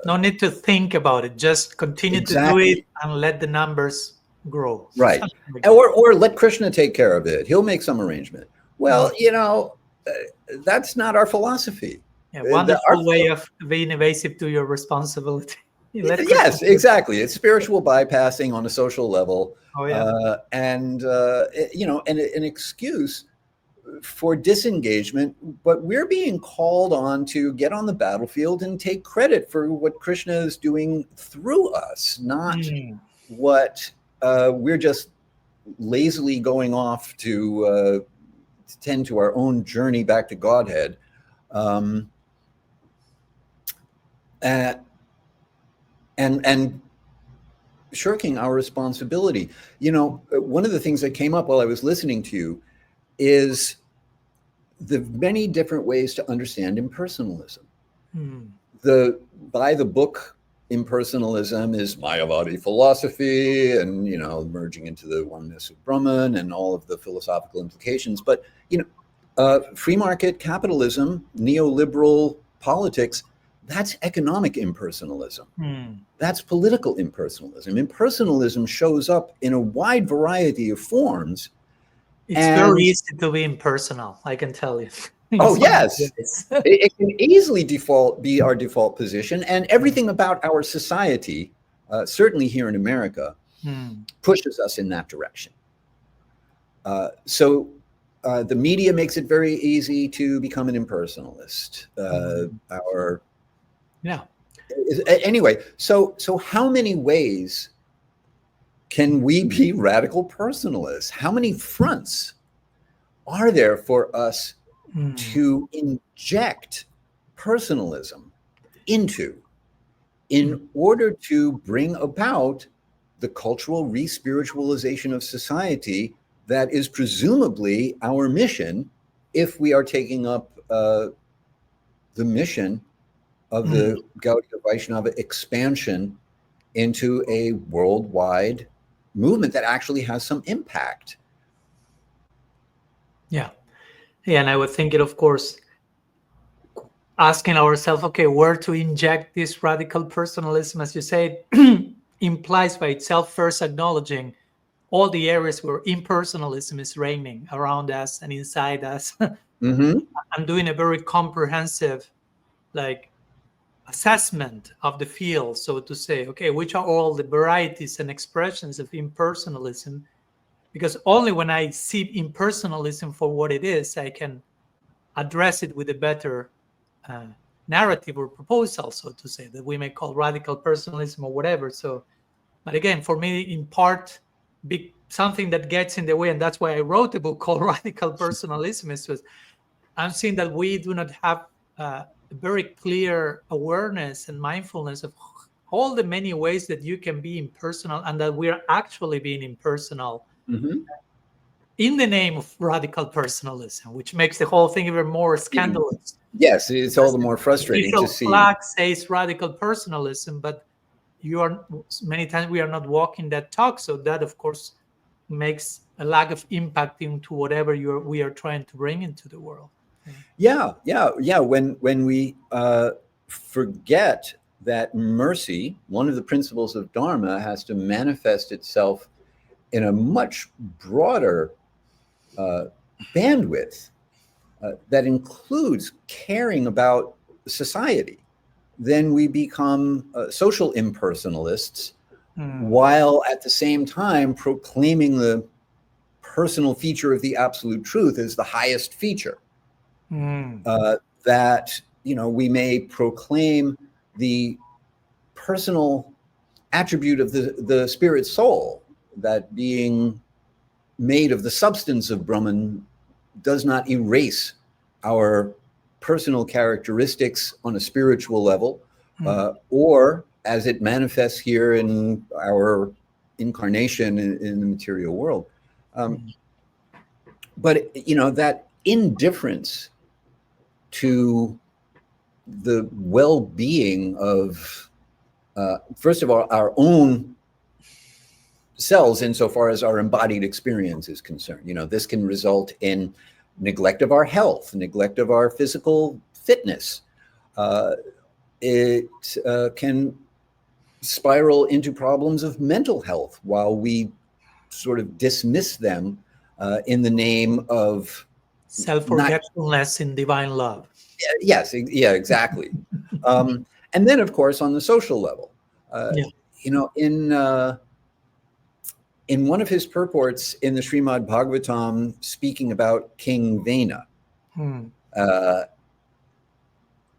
No need to think about it. Just continue to do it and let the numbers grow. Right. Or let Krishna take care of it. He'll make some arrangement. Well, that's not our philosophy. Yeah, wonderful way of being evasive to your responsibility. Yes, exactly. It's spiritual bypassing on a social level. Oh, yeah. And an excuse for disengagement, but we're being called on to get on the battlefield and take credit for what Krishna is doing through us, not what we're just lazily going off to tend to our own journey back to Godhead. And shirking our responsibility. One of the things that came up while I was listening to you is the many different ways to understand impersonalism. By the book Impersonalism is Mayavadi philosophy and, merging into the oneness of Brahman and all of the philosophical implications. But, free market capitalism, neoliberal politics, that's economic impersonalism. That's political impersonalism. Impersonalism shows up in a wide variety of forms. It's very easy to be impersonal, I can tell you. Oh, yes. It can easily be our default position. And everything about our society, certainly here in America, pushes us in that direction. So the media makes it very easy to become an impersonalist. Anyway, so how many ways can we be radical personalists? How many fronts are there for us to inject personalism into in order to bring about the cultural re-spiritualization of society that is presumably our mission if we are taking up the mission of the Gaudiya Vaishnava expansion into a worldwide movement that actually has some impact. Yeah, and I would think it, of course, asking ourselves, okay, where to inject this radical personalism, as you say, implies by itself first acknowledging all the areas where impersonalism is reigning around us and inside us. I'm doing a very comprehensive, assessment of the field, so to say. Okay, which are all the varieties and expressions of impersonalism? Because only when I see impersonalism for what it is, I can address it with a better narrative or proposal, so to say, that we may call radical personalism or whatever. So, but again, for me, in part, something that gets in the way, and that's why I wrote a book called Radical Personalism, is because I'm seeing that we do not have a very clear awareness and mindfulness of all the many ways that you can be impersonal, and that we're actually being impersonal in the name of radical personalism, which makes the whole thing even more scandalous. Yes, it's all the more frustrating to see. Flag says radical personalism, but many times we are not walking that talk. So that, of course, makes a lack of impact into whatever we are trying to bring into the world. Yeah. When we forget that mercy, one of the principles of Dharma, has to manifest itself in a much broader bandwidth that includes caring about society, then we become social impersonalists, while at the same time proclaiming the personal feature of the absolute truth as the highest feature. That, we may proclaim the personal attribute of the spirit soul, that being made of the substance of Brahman does not erase our personal characteristics on a spiritual level, or as it manifests here in our incarnation in the material world. But, that indifference to the well-being of, first of all, our own selves, insofar as our embodied experience is concerned. This can result in neglect of our health, neglect of our physical fitness. It can spiral into problems of mental health while we sort of dismiss them in the name of self-forgetfulness in divine love. Yes, yeah, exactly. And then, of course, on the social level, in one of his purports in the Srimad Bhagavatam, speaking about King Vena,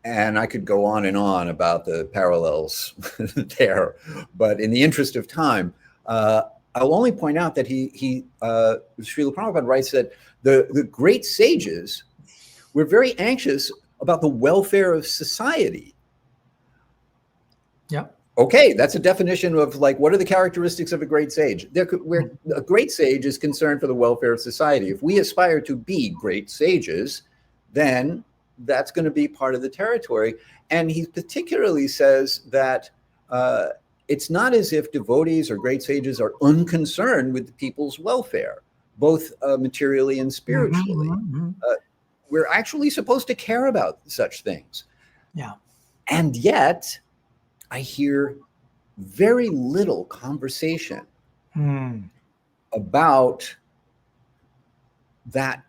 and I could go on and on about the parallels there, but in the interest of time, I'll only point out that Srila Prabhupada writes that the great sages were very anxious about the welfare of society. Yeah. Okay, that's a definition of what are the characteristics of a great sage? A great sage is concerned for the welfare of society. If we aspire to be great sages, then that's going to be part of the territory. And he particularly says that it's not as if devotees or great sages are unconcerned with the people's welfare, both materially and spiritually. We're actually supposed to care about such things. Yeah. And yet, I hear very little conversation about that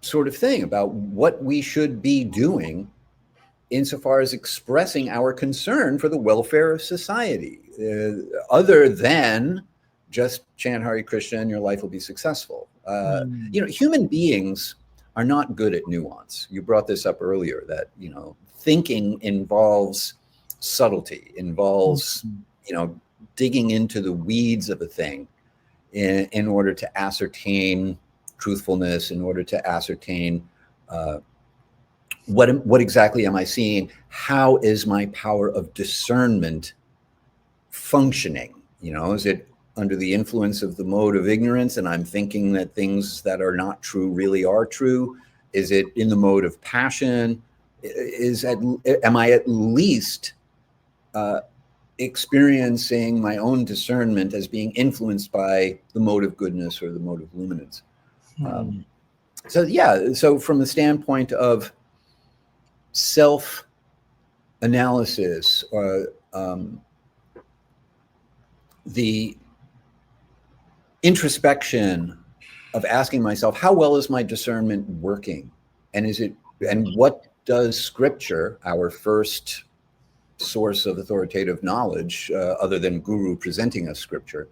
sort of thing, about what we should be doing insofar as expressing our concern for the welfare of society, other than just chant Hare Krishna and your life will be successful. Human beings are not good at nuance. You brought this up earlier, that, thinking involves subtlety, involves, digging into the weeds of a thing in order to ascertain truthfulness, in order to ascertain what exactly am I seeing? How is my power of discernment functioning? Is it under the influence of the mode of ignorance, and I'm thinking that things that are not true really are true? Is it in the mode of passion? Am I at least experiencing my own discernment as being influenced by the mode of goodness or the mode of luminance? So from the standpoint of self-analysis, or the introspection of asking myself, how well is my discernment working? And what does Scripture, our first source of authoritative knowledge, other than Guru presenting us Scripture,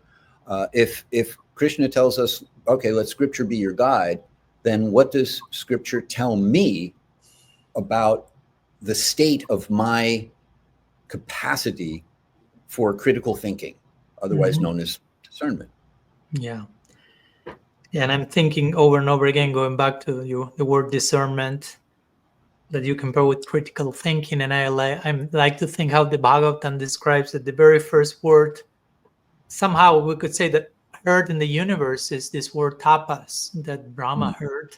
if Krishna tells us, okay, let Scripture be your guide, then what does Scripture tell me about the state of my capacity for critical thinking, otherwise known as discernment? Yeah. And I'm thinking over and over again, going back to the word discernment, that you compare with critical thinking. And I like to think how the Bhagavatam describes that the very first word, somehow we could say that heard in the universe is this word tapas that Brahma heard.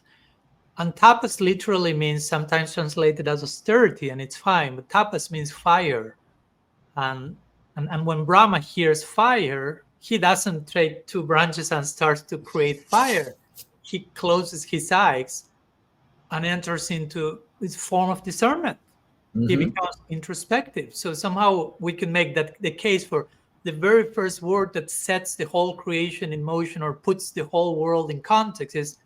And tapas literally means sometimes translated as austerity, and it's fine, but tapas means fire. And when Brahma hears fire, he doesn't take two branches and starts to create fire. He closes his eyes and enters into this form of discernment. He becomes introspective. So somehow we can make that the case for the very first word that sets the whole creation in motion or puts the whole world in context is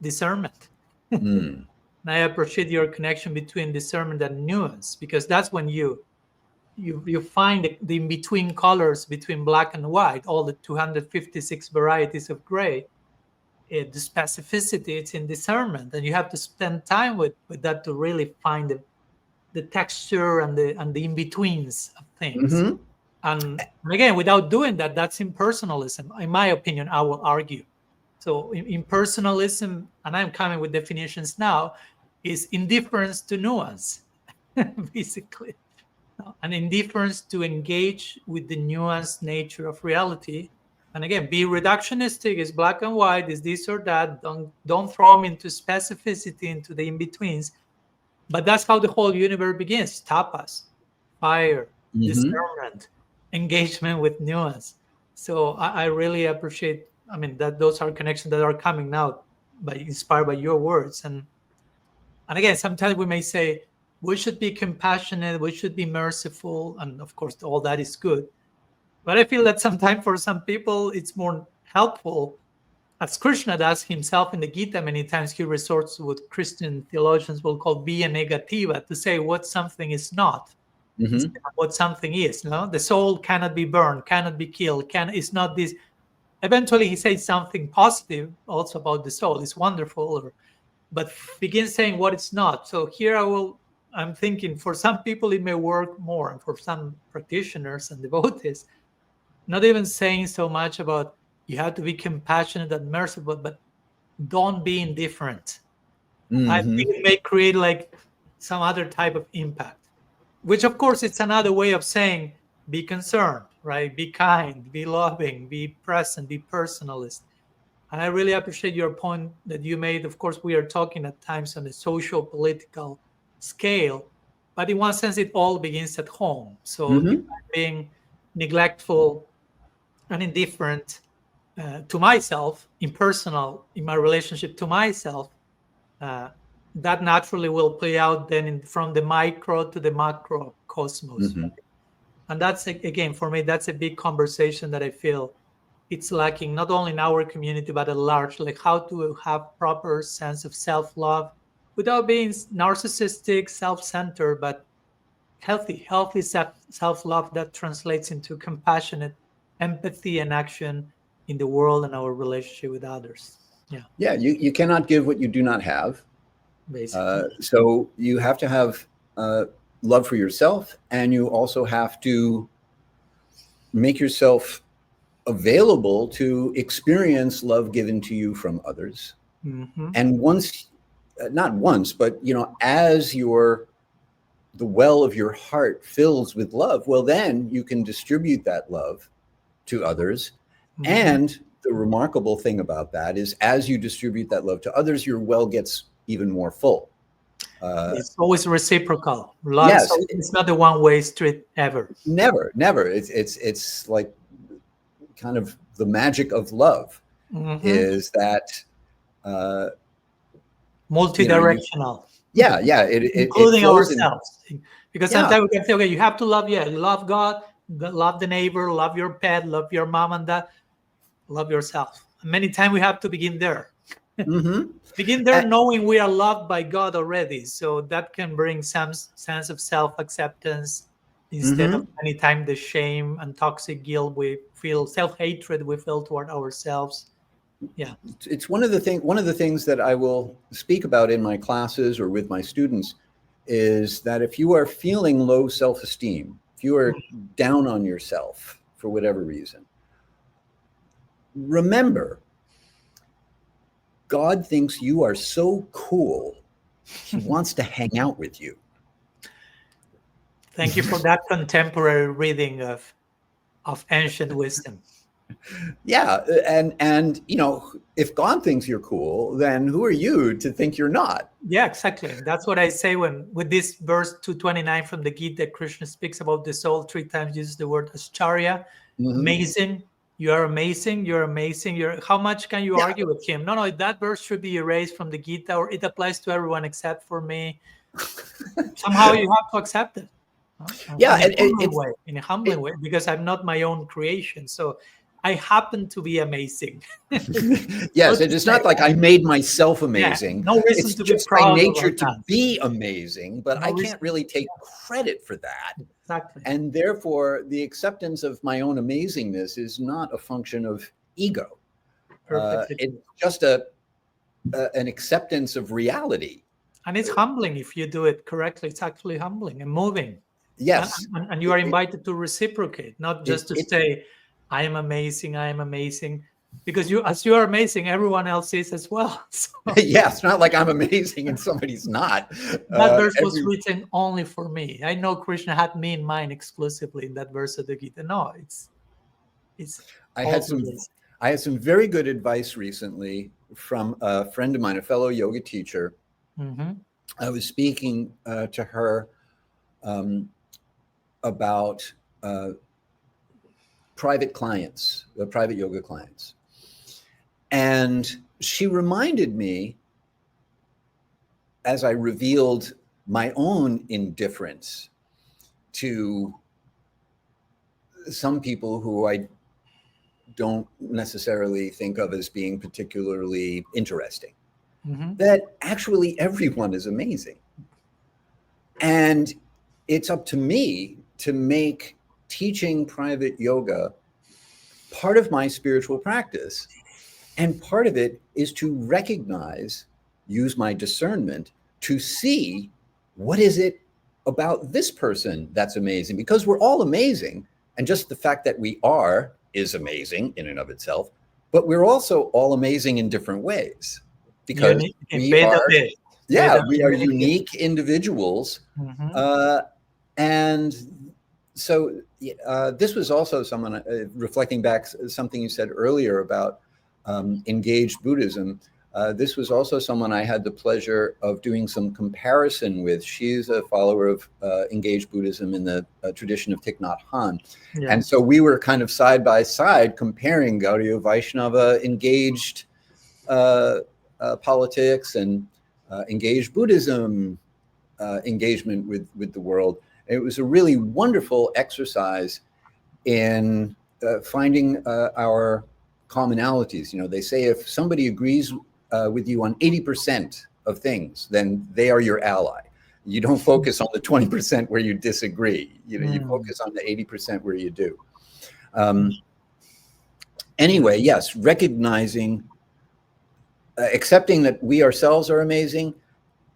discernment. And I appreciate your connection between discernment and nuance, because that's when you find the in-between colors between black and white, all the 256 varieties of gray. The specificity, it's in discernment, and you have to spend time with that to really find the texture and the in-betweens of things. And again, without doing that, that's impersonalism, in my opinion, I will argue. So impersonalism, and I'm coming with definitions now, is indifference to nuance, basically. An indifference to engage with the nuanced nature of reality. And again, be reductionistic, is black and white, is this or that. Don't throw them into specificity, into the in-betweens. But that's how the whole universe begins. Tapas, fire, discernment, engagement with nuance. So I really appreciate, that those are connections that are coming now inspired by your words. And again, sometimes we may say, we should be compassionate, we should be merciful, and of course, all that is good. But I feel that sometimes for some people, it's more helpful, as Krishna does himself in the Gita, many times he resorts to what Christian theologians will call via negativa, to say what something is not, what something is. No? The soul cannot be burned, cannot be killed, it's not this. Eventually, he says something positive also about the soul. It's wonderful, but begins saying what it's not. So here I'm thinking for some people it may work more, and for some practitioners and devotees, not even saying so much about you have to be compassionate and merciful, but don't be indifferent. I think it may create like some other type of impact, which of course it's another way of saying be concerned, right? Be kind, be loving, be present, be personalist. And I really appreciate your point that you made. Of course, we are talking at times on a socio-political scale, but in one sense, it all begins at home. So if I'm being neglectful and indifferent to myself, impersonal in my relationship to myself, that naturally will play out then from the micro to the macro cosmos. Right? And that's, again, for me, that's a big conversation that I feel it's lacking not only in our community, but at large, like how to have proper sense of self-love without being narcissistic, self-centered, but healthy self-love that translates into compassionate empathy and action in the world and our relationship with others. Yeah, you cannot give what you do not have. Basically. So you have to have love for yourself, and you also have to make yourself available to experience love given to you from others. And not once, but as the well of your heart fills with love, well, then you can distribute that love to others. And the remarkable thing about that is, as you distribute that love to others, your well gets even more full. It's always reciprocal. Love, yes. It's not a one-way street ever. Never. It's like kind of the magic of love is that multi-directional. Including ourselves. Because sometimes we can say, okay, you have to love, love God, love the neighbor, love your pet, love your mom and dad, love yourself. And many times we have to begin there. Begin there knowing we are loved by God already. So that can bring some sense of self-acceptance instead of any time the shame and toxic guilt we feel, self-hatred we feel toward ourselves. Yeah, it's one of the things that I will speak about in my classes or with my students is that if you are feeling low self-esteem, if you are down on yourself for whatever reason, remember, God thinks you are so cool He wants to hang out with you. Thank you for that contemporary reading of ancient wisdom. Yeah, and if God thinks you're cool, then who are you to think you're not? Yeah, exactly. That's what I say when with this verse 229 from the Gita, Krishna speaks about the soul 3 times, uses the word ascharya, amazing. You are amazing. You're amazing. How much can you argue with him? No, that verse should be erased from the Gita, or it applies to everyone except for me. Somehow you have to accept it. Yeah, in a humbling way, because I'm not my own creation. So I happen to be amazing. Yes, it is not like I made myself amazing. Yeah, no reason it's to just be proud by nature of to that. be amazing, but No I reason. can't really take credit for that. Exactly. And therefore, the acceptance of my own amazingness is not a function of ego. It's just an acceptance of reality. And it's humbling if you do it correctly. It's actually humbling and moving. Yes. And you are invited to reciprocate, not just to say, I am amazing, I am amazing. Because as you are amazing, everyone else is as well. So, yeah, it's not like I'm amazing and somebody's not. That verse was written only for me. I know Krishna had me in mind exclusively in that verse of the Gita. No, it's I had some very good advice recently from a friend of mine, a fellow yoga teacher. I was speaking to her about private clients, private yoga clients. And she reminded me, as I revealed my own indifference to some people who I don't necessarily think of as being particularly interesting, that actually everyone is amazing. And it's up to me to make teaching private yoga part of my spiritual practice. And part of it is to recognize, use my discernment to see what is it about this person that's amazing, because we're all amazing. And just the fact that we are is amazing in and of itself, but we're also all amazing in different ways, because we are unique individuals. And so this was also someone, reflecting back something you said earlier about engaged Buddhism. This was also someone I had the pleasure of doing some comparison with. She's a follower of engaged Buddhism in the tradition of Thich Nhat Hanh. Yeah. And so we were kind of side by side comparing Gaudiya Vaishnava engaged politics and engaged Buddhism engagement with the world. And it was a really wonderful exercise in finding our commonalities. They say if somebody agrees with you on 80% of things, then they are your ally. You don't focus on the 20% where you disagree. You focus on the 80% where you do. Anyway, yes, recognizing, accepting that we ourselves are amazing,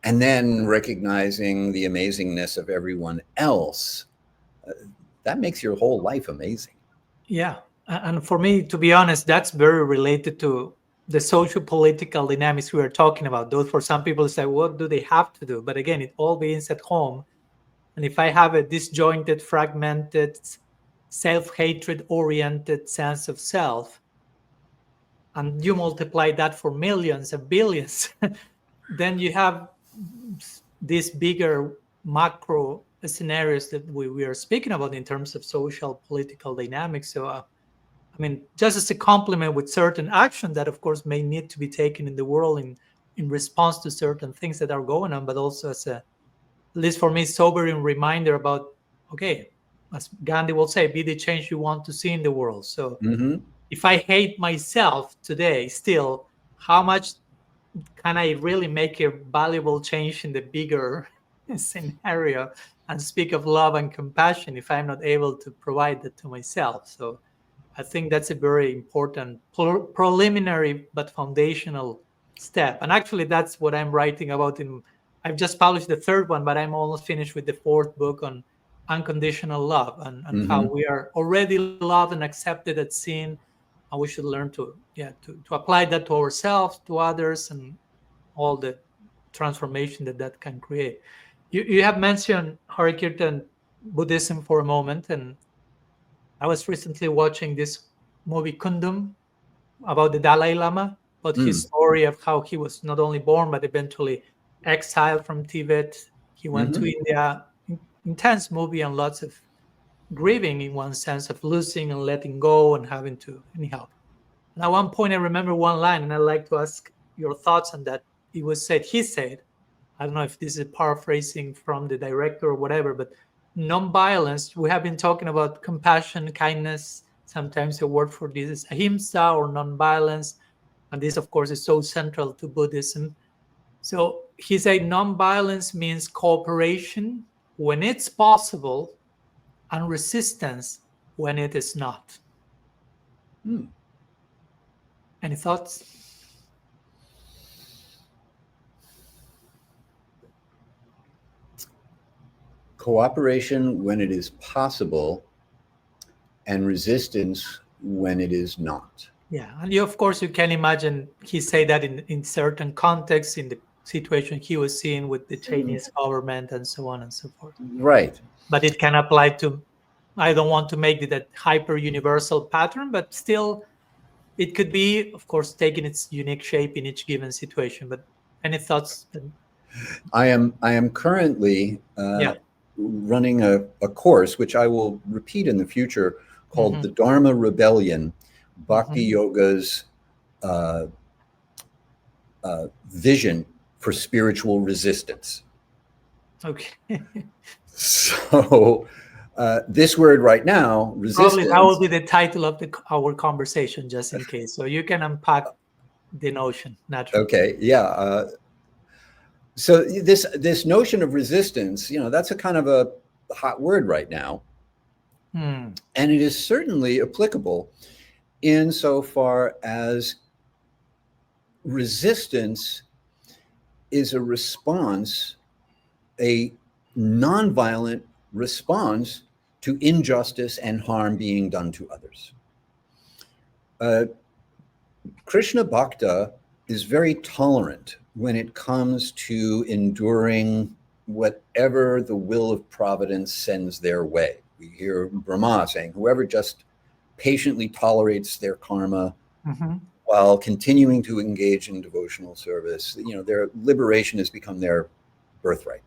and then recognizing the amazingness of everyone else. That makes your whole life amazing. Yeah. And for me, to be honest, that's very related to the socio-political dynamics we are talking about. Those, for some people, say, what do they have to do? But again, it all begins at home. And if I have a disjointed, fragmented, self-hatred oriented sense of self, and you multiply that for millions and billions, then you have these bigger macro scenarios that we are speaking about in terms of social political dynamics. So I mean, just as a complement with certain action that of course may need to be taken in the world in response to certain things that are going on, but also as a, at least for me, sobering reminder about, okay, as Gandhi will say, be the change you want to see in the world. So if I hate myself today still, how much can I really make a valuable change in the bigger scenario and speak of love and compassion if I'm not able to provide that to myself? So I think that's a very important preliminary but foundational step. And actually, that's what I'm writing about. I've just published the third one, but I'm almost finished with the fourth book on unconditional love and how we are already loved and accepted at sin. And we should learn to apply that to ourselves, to others, and all the transformation that can create. You have mentioned Hari-kirtana Buddhism for a moment, and I was recently watching this movie Kundum about the Dalai Lama, but his story of how he was not only born but eventually exiled from Tibet. He went to India. Intense movie and lots of grieving in one sense of losing and letting go and having to anyhow. And at one point I remember one line, and I'd like to ask your thoughts on that. He said, I don't know if this is paraphrasing from the director or whatever, but non-violence, we have been talking about compassion, kindness. Sometimes the word for this is ahimsa or non-violence. And this, of course, is so central to Buddhism. So he said non-violence means cooperation when it's possible and resistance when it is not. Any thoughts? Cooperation when it is possible and resistance when it is not. Yeah, and of course you can imagine he said that in certain contexts, in the situation he was seeing with the Chinese government and so on and so forth. Right. But it can apply to, I don't want to make it a hyper universal pattern, but still it could be, of course, taking its unique shape in each given situation. But any thoughts? I am currently running a course, which I will repeat in the future, called the Dharma Rebellion, Bhakti Yoga's vision for spiritual resistance. Okay. So this word right now, resistance. Probably that will be the title of our conversation, just in case. So you can unpack the notion naturally. Okay, yeah. So this notion of resistance, that's a kind of a hot word right now. And it is certainly applicable insofar as resistance is a response, a nonviolent response to injustice and harm being done to others. Krishna-bhakti is very tolerant when it comes to enduring whatever the will of providence sends their way. We hear Brahma saying, whoever just patiently tolerates their karma while continuing to engage in devotional service, their liberation has become their birthright.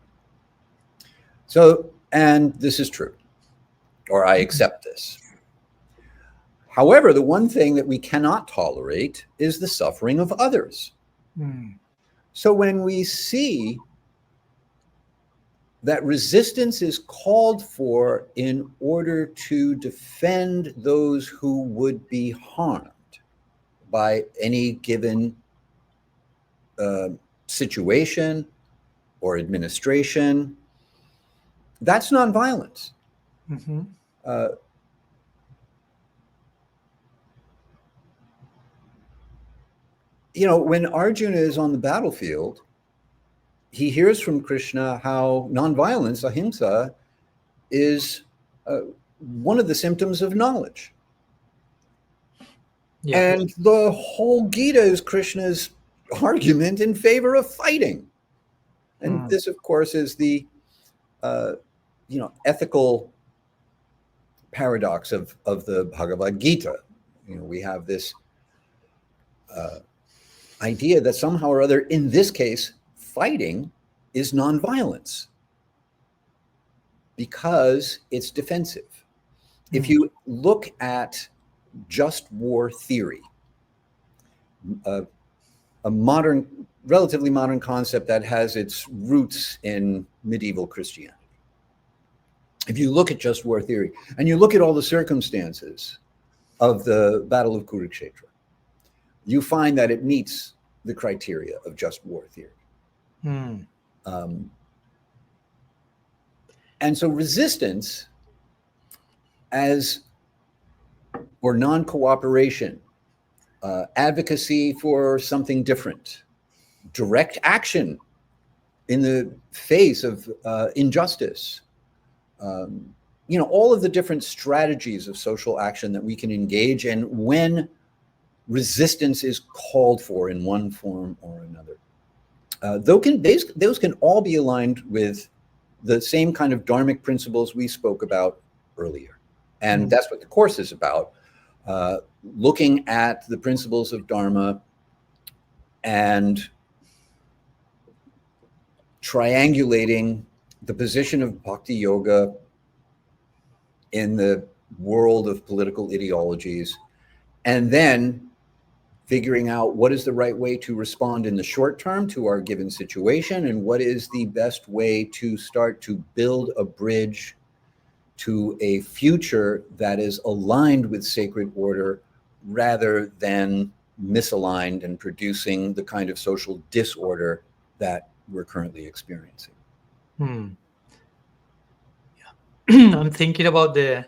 So, and this is true, or I accept this. However, the one thing that we cannot tolerate is the suffering of others. So when we see that resistance is called for in order to defend those who would be harmed by any given situation or administration, that's nonviolence. When Arjuna is on the battlefield, he hears from Krishna how nonviolence, ahimsa, is one of the symptoms of knowledge. Yeah. And the whole Gita is Krishna's argument in favor of fighting. And this, of course, is the ethical paradox of the Bhagavad Gita. We have this idea that somehow or other, in this case, fighting is nonviolence because it's defensive. If you look at just war theory, a relatively modern concept that has its roots in medieval Christianity. If you look at just war theory and you look at all the circumstances of the Battle of Kurukshetra, you find that it meets the criteria of just war theory. And so resistance or non-cooperation, advocacy for something different, direct action in the face of injustice, all of the different strategies of social action that we can engage in when resistance is called for in one form or another. those can all be aligned with the same kind of dharmic principles we spoke about earlier. And that's what the course is about, looking at the principles of Dharma and triangulating the position of bhakti yoga in the world of political ideologies, and then figuring out what is the right way to respond in the short term to our given situation, and what is the best way to start to build a bridge to a future that is aligned with sacred order rather than misaligned and producing the kind of social disorder that we're currently experiencing. Yeah. I'm thinking about the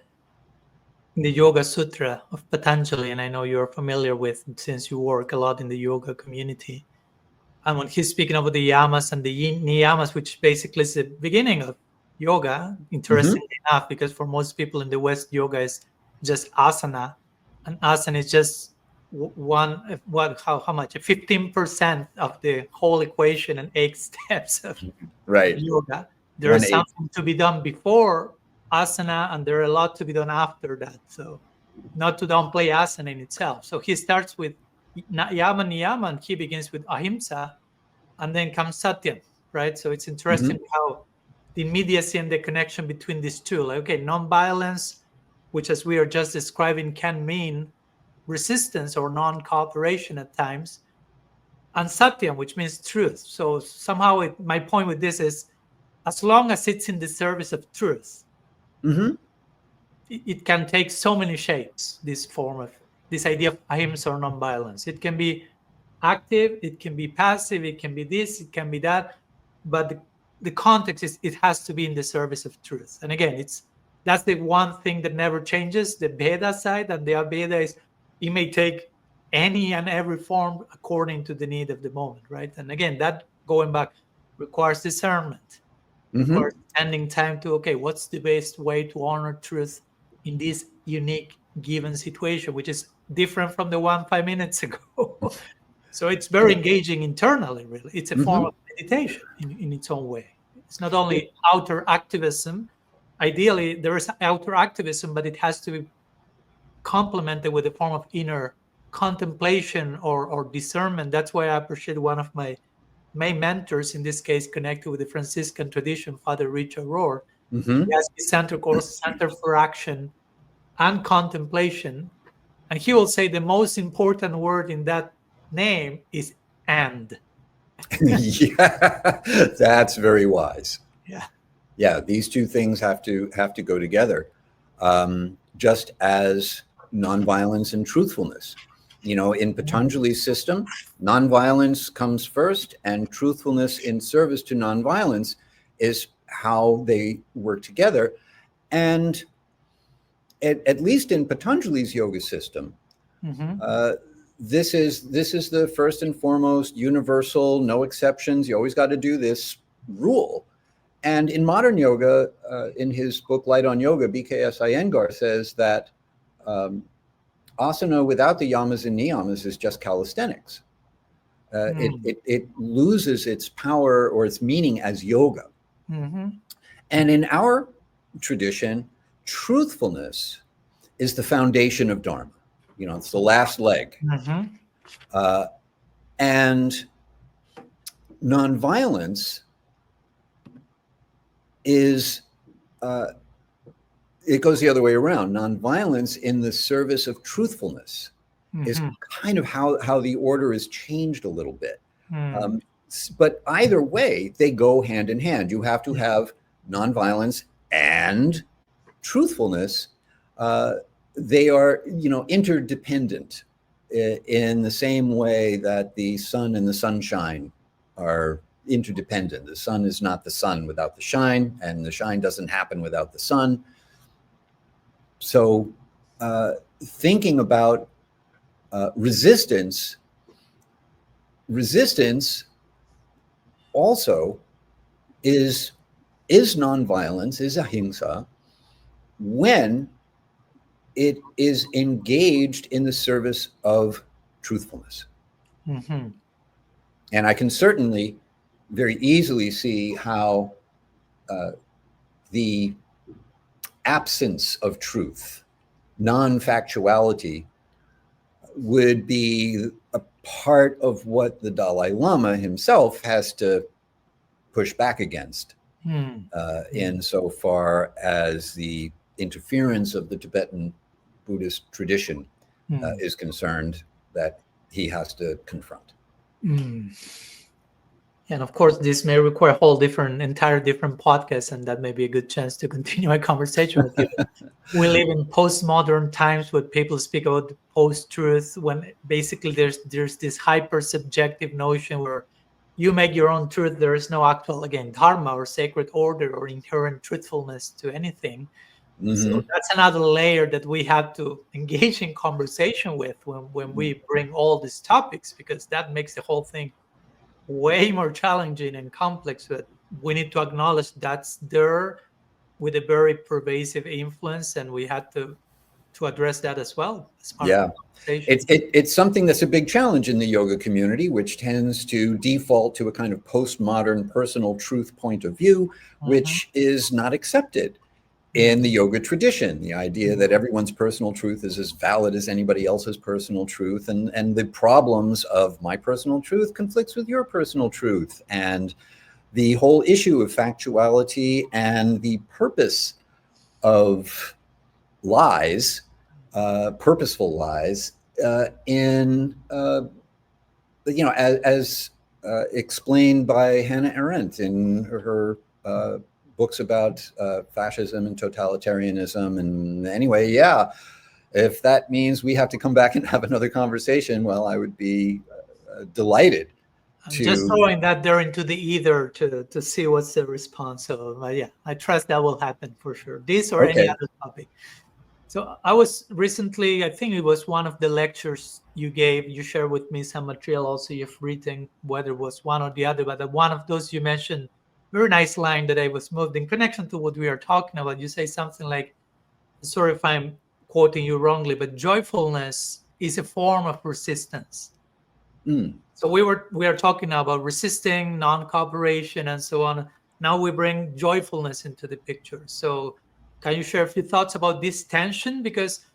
Yoga Sutra of Patanjali, and I know you're familiar with it since you work a lot in the yoga community. And when he's speaking about the yamas and the niyamas, which basically is the beginning of yoga, interestingly enough, because for most people in the West, yoga is just asana, and asana is just how much? 15% of the whole equation and 8 steps of yoga. There is something to be done before asana, and there are a lot to be done after that. So not to downplay asana in itself. So he starts with yama niyama, and he begins with ahimsa, and then comes satyam, right? So it's interesting how the immediacy and the connection between these two, like, okay, non-violence, which as we are just describing can mean resistance or non-cooperation at times, and satyam, which means truth. So somehow my point with this is, as long as it's in the service of truth, it can take so many shapes, this idea of ahimsa or non-violence. It can be active, it can be passive, it can be this, it can be that, but the context is it has to be in the service of truth. And again, that's the one thing that never changes, the Veda side, and the Abheda is it may take any and every form according to the need of the moment, right? And again, that, going back, requires discernment, requires spending time to, okay, what's the best way to honor truth in this unique given situation, which is different from the one 5 minutes ago. So it's very engaging internally, really. It's a form of meditation in its own way. It's not only outer activism. Ideally, there is outer activism, but it has to be complemented with a form of inner contemplation or discernment. That's why I appreciate one of my mentors, in this case connected with the Franciscan tradition, Father Richard Rohr. He has his center called Center for Action and Contemplation. And he will say the most important word in that name is "and." Yeah, that's very wise. Yeah, these two things have to go together, just as nonviolence and truthfulness. In Patanjali's system, nonviolence comes first, and truthfulness in service to nonviolence is how they work together. And at least in Patanjali's yoga system, this is the first and foremost universal, no exceptions. You always got to do this rule. And in modern yoga, in his book Light on Yoga, BKS Iyengar says that asana without the yamas and niyamas is just calisthenics. It loses its power or its meaning as yoga. And in our tradition, truthfulness is the foundation of Dharma. It's the last leg. And nonviolence is, it goes the other way around. Nonviolence in the service of truthfulness is kind of how the order is changed a little bit. But either way, they go hand in hand. You have to have nonviolence and truthfulness. They are, interdependent in the same way that the sun and the sunshine are interdependent. The sun is not the sun without the shine, and the shine doesn't happen without the sun. So thinking about resistance also is nonviolence, is ahimsa, when it is engaged in the service of truthfulness. And I can certainly very easily see how the absence of truth, non-factuality, would be a part of what the Dalai Lama himself has to push back against, insofar as the interference of the Tibetan Buddhist tradition is concerned, that he has to confront. And of course, this may require a whole entire different podcast, and that may be a good chance to continue my conversation with you. We live in postmodern times where people speak about the post-truth, when basically there's this hyper-subjective notion where you make your own truth. There is no actual, again, dharma or sacred order or inherent truthfulness to anything. So that's another layer that we have to engage in conversation with when we bring all these topics, because that makes the whole thing way more challenging and complex. But we need to acknowledge that's there with a very pervasive influence, and we had to address that as well as part of the conversation. It's something that's a big challenge in the yoga community, which tends to default to a kind of postmodern personal truth point of view, which is not accepted in the yoga tradition. The idea that everyone's personal truth is as valid as anybody else's personal truth, and the problems of my personal truth conflicts with your personal truth, and the whole issue of factuality and the purpose of lies, purposeful lies, in as explained by Hannah Arendt in her books about fascism and totalitarianism. And anyway, if that means we have to come back and have another conversation, well, I would be delighted. I'm just throwing that there into the ether to see what's the response. So I trust that will happen for sure. This or any other topic. So I was recently, I think it was one of the lectures you shared with me some material also you've written, whether it was one or the other, but one of those you mentioned, very nice line that I was moved in connection to what we are talking about. You say something like, sorry if I'm quoting you wrongly, but joyfulness is a form of resistance. So we are talking about resisting, non-cooperation, and so on. Now we bring joyfulness into the picture. So can you share a few thoughts about this tension? Because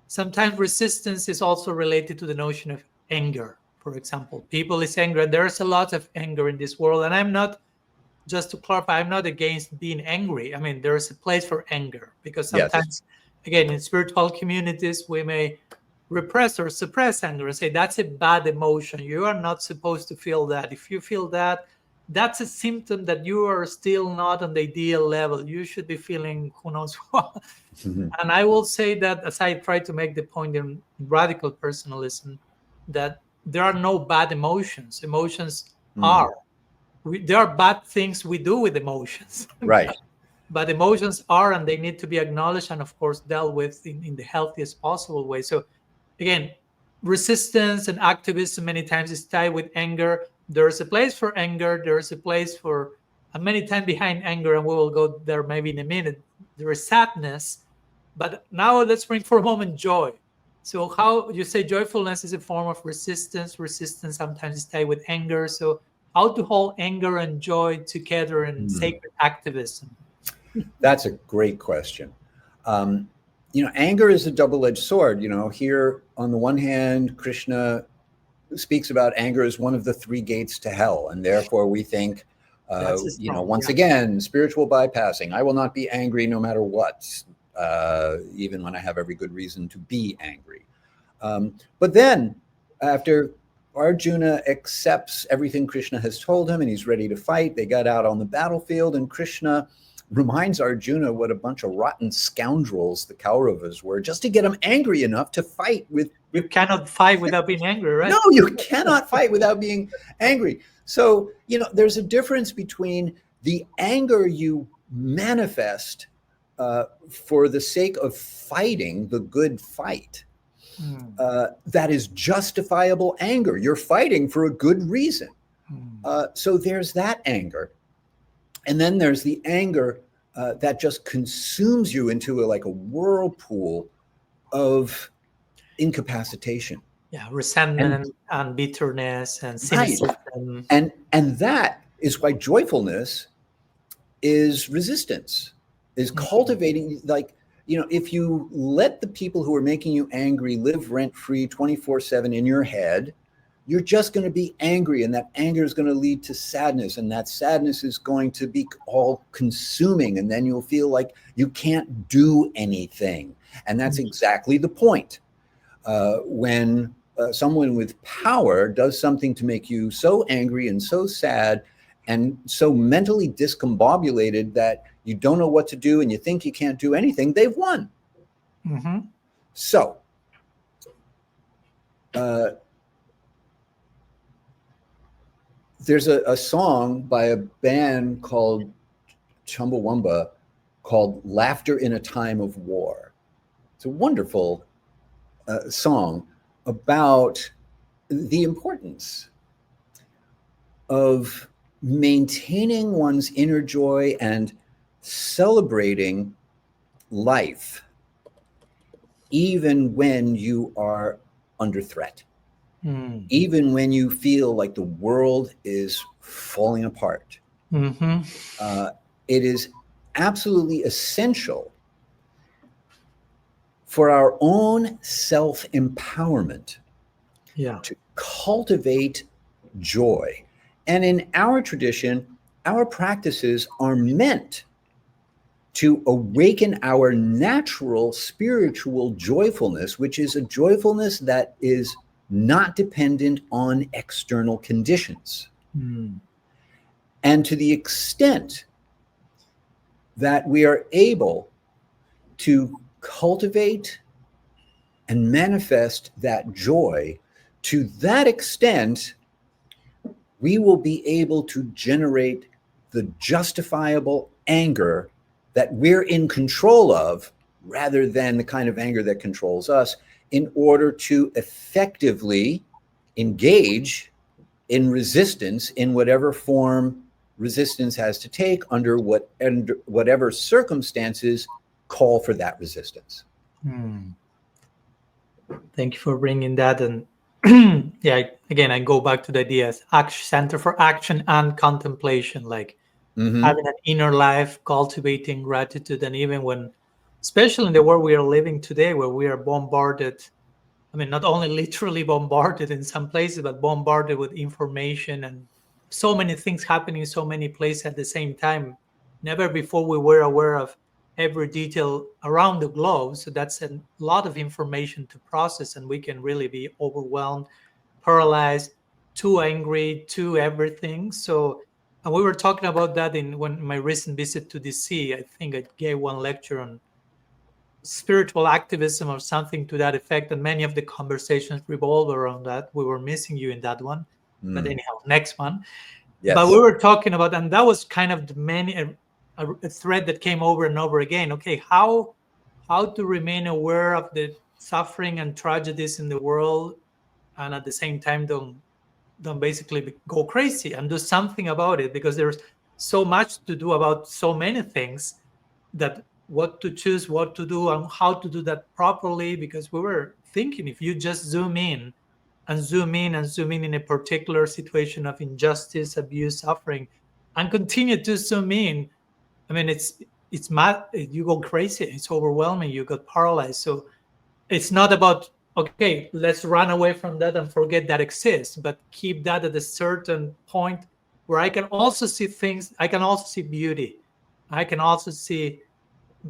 sometimes resistance is also related to the notion of anger. For example, people is angry. There's a lot of anger in this world. And I'm not, just to clarify, I'm not against being angry. I mean, there's a place for anger, because sometimes, again, in spiritual communities, we may repress or suppress anger and say that's a bad emotion. You are not supposed to feel that. If you feel that, that's a symptom that you are still not on the ideal level. You should be feeling who knows what. And I will say that, as I try to make the point in radical personalism, that there are no bad emotions. Emotions are. There are bad things we do with emotions. Right. But emotions are, and they need to be acknowledged and, of course, dealt with in the healthiest possible way. So, again, resistance and activism many times is tied with anger. There's a place for anger. There's a place for, and many times behind anger, and we will go there maybe in a minute, there is sadness. But now let's bring for a moment joy. So how you say joyfulness is a form of resistance. Resistance sometimes is tied with anger. So how to hold anger and joy together in sacred activism? That's a great question. Anger is a double-edged sword. Here on the one hand, Krishna speaks about anger as one of the three gates to hell. And therefore we think, once again, spiritual bypassing. I will not be angry no matter what, even when I have every good reason to be angry. But then after Arjuna accepts everything Krishna has told him and he's ready to fight, they got out on the battlefield, and Krishna reminds Arjuna what a bunch of rotten scoundrels the Kauravas were, just to get him angry enough to fight with. You cannot fight without being angry, right? No, you cannot fight without being angry. So, there's a difference between the anger you manifest for the sake of fighting the good fight. That is justifiable anger. You're fighting for a good reason. So there's that anger. And then there's the anger that just consumes you into a whirlpool of incapacitation. Yeah, resentment and bitterness and cynicism. Right. And that is why joyfulness is resistance, is cultivating, like, if you let the people who are making you angry live rent-free 24/7 in your head, you're just going to be angry, and that anger is going to lead to sadness, and that sadness is going to be all consuming, and then you'll feel like you can't do anything. And that's exactly the point. When someone with power does something to make you so angry and so sad and so mentally discombobulated that you don't know what to do and you think you can't do anything, they've won. So there's a song by a band called Chumbawamba called Laughter in a Time of War. It's a wonderful song about the importance of maintaining one's inner joy and celebrating life even when you are under threat. Even when you feel like the world is falling apart. It is absolutely essential for our own self-empowerment to cultivate joy. And in our tradition, our practices are meant to awaken our natural spiritual joyfulness, which is a joyfulness that is not dependent on external conditions. And to the extent that we are able to cultivate and manifest that joy, to that extent, we will be able to generate the justifiable anger that we're in control of, rather than the kind of anger that controls us, in order to effectively engage in resistance in whatever form resistance has to take under whatever circumstances call for that resistance. Thank you for bringing that. And again, I go back to the ideas, center for action and contemplation, like having an inner life, cultivating gratitude. And even when, especially in the world we are living today, where we are bombarded, I mean, not only literally bombarded in some places, but bombarded with information and so many things happening in so many places at the same time. Never before we were aware of every detail around the globe. So that's a lot of information to process, and we can really be overwhelmed, paralyzed, too angry, too everything. So, and we were talking about that in my recent visit to DC. I think I gave one lecture on spiritual activism or something to that effect, and many of the conversations revolve around that. We were missing you in that one, but anyhow, next one. Yes. But we were talking about, and that was kind of a thread that came over and over again. Okay, how to remain aware of the suffering and tragedies in the world, and at the same time don't basically go crazy and do something about it, because there's so much to do about so many things, that what to choose, what to do, and how to do that properly. Because we were thinking, if you just zoom in in a particular situation of injustice, abuse, suffering, and continue to zoom in, I mean, it's mad. You go crazy. It's overwhelming. You got paralyzed. So it's not about, okay, let's run away from that and forget that exists, but keep that at a certain point where I can also see things. I can also see beauty. I can also see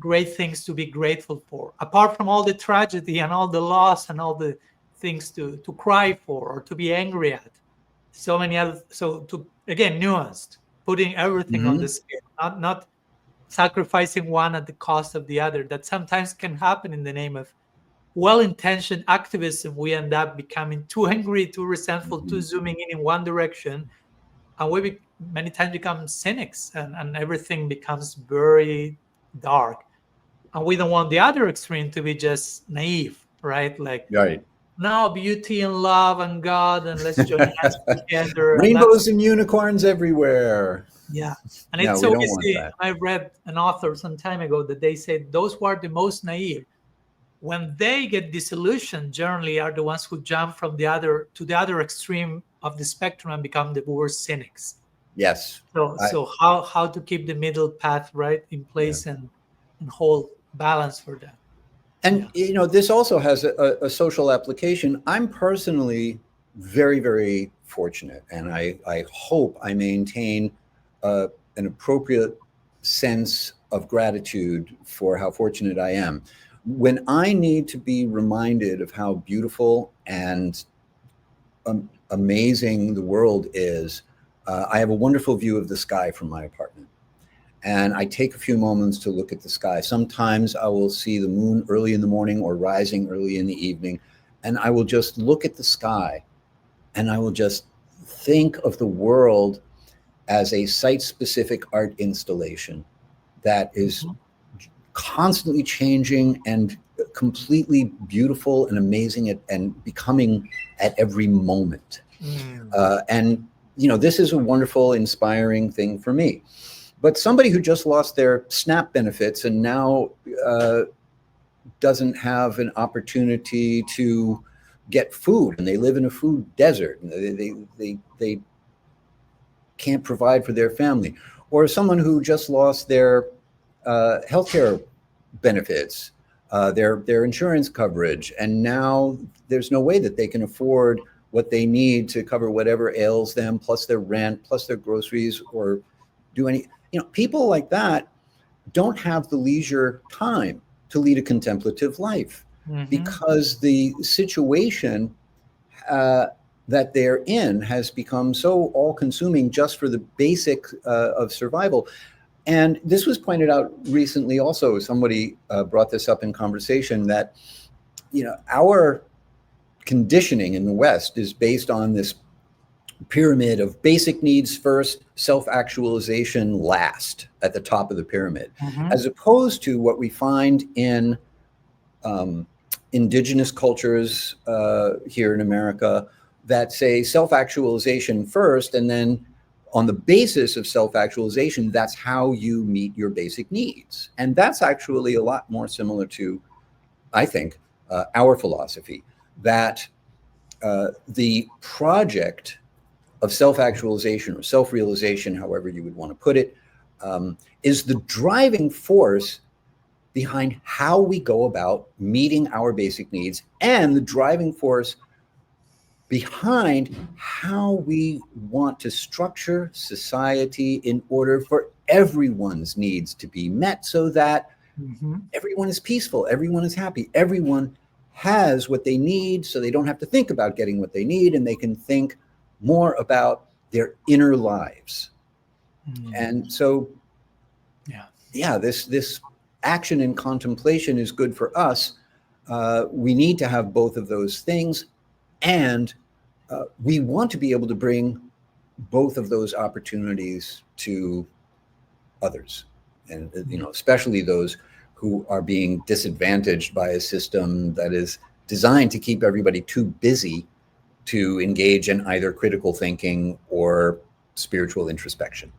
great things to be grateful for, apart from all the tragedy and all the loss and all the things to cry for or to be angry at. So many other, so to, again, nuanced, putting everything on the scale, not sacrificing one at the cost of the other. That sometimes can happen in the name of well-intentioned activism. We end up becoming too angry, too resentful, too zooming in one direction, and we many times become cynics, and everything becomes very dark. And we don't want the other extreme to be just naive, right? Like, now beauty and love and God, and let's join hands together. Rainbows and unicorns everywhere. Yeah. And it's so easy. I read an author some time ago that they said those who are the most naive, when they get disillusioned, generally are the ones who jump from the other to the other extreme of the spectrum and become the worst cynics. Yes. So how to keep the middle path right in place and hold balance for that. And this also has a social application. I'm personally very, very fortunate, and I hope I maintain an appropriate sense of gratitude for how fortunate I am. When I need to be reminded of how beautiful and amazing the world is, I have a wonderful view of the sky from my apartment. And I take a few moments to look at the sky. Sometimes I will see the moon early in the morning or rising early in the evening, and I will just look at the sky and I will just think of the world as a site-specific art installation that is constantly changing and completely beautiful and amazing and becoming at every moment. And this is a wonderful, inspiring thing for me. But somebody who just lost their SNAP benefits and now doesn't have an opportunity to get food, and they live in a food desert, and they can't provide for their family, or someone who just lost their healthcare benefits, their insurance coverage, and now there's no way that they can afford what they need to cover whatever ails them, plus their rent, plus their groceries, or do any. People like that don't have the leisure time to lead a contemplative life because the situation that they're in has become so all-consuming just for the basic of survival. And this was pointed out recently also. Somebody brought this up in conversation that, our conditioning in the West is based on this pyramid of basic needs first, self-actualization last, at the top of the pyramid, as opposed to what we find in indigenous cultures here in America that say self-actualization first, and then on the basis of self-actualization, that's how you meet your basic needs. And that's actually a lot more similar to, I think, our philosophy, that the project of self-actualization or self-realization, however you would want to put it, is the driving force behind how we go about meeting our basic needs, and the driving force behind how we want to structure society in order for everyone's needs to be met, so that everyone is peaceful, everyone is happy, everyone has what they need, so they don't have to think about getting what they need, and they can think more about their inner lives. And so, this action and contemplation is good for us. We need to have both of those things, and we want to be able to bring both of those opportunities to others, and especially those who are being disadvantaged by a system that is designed to keep everybody too busy to engage in either critical thinking or spiritual introspection.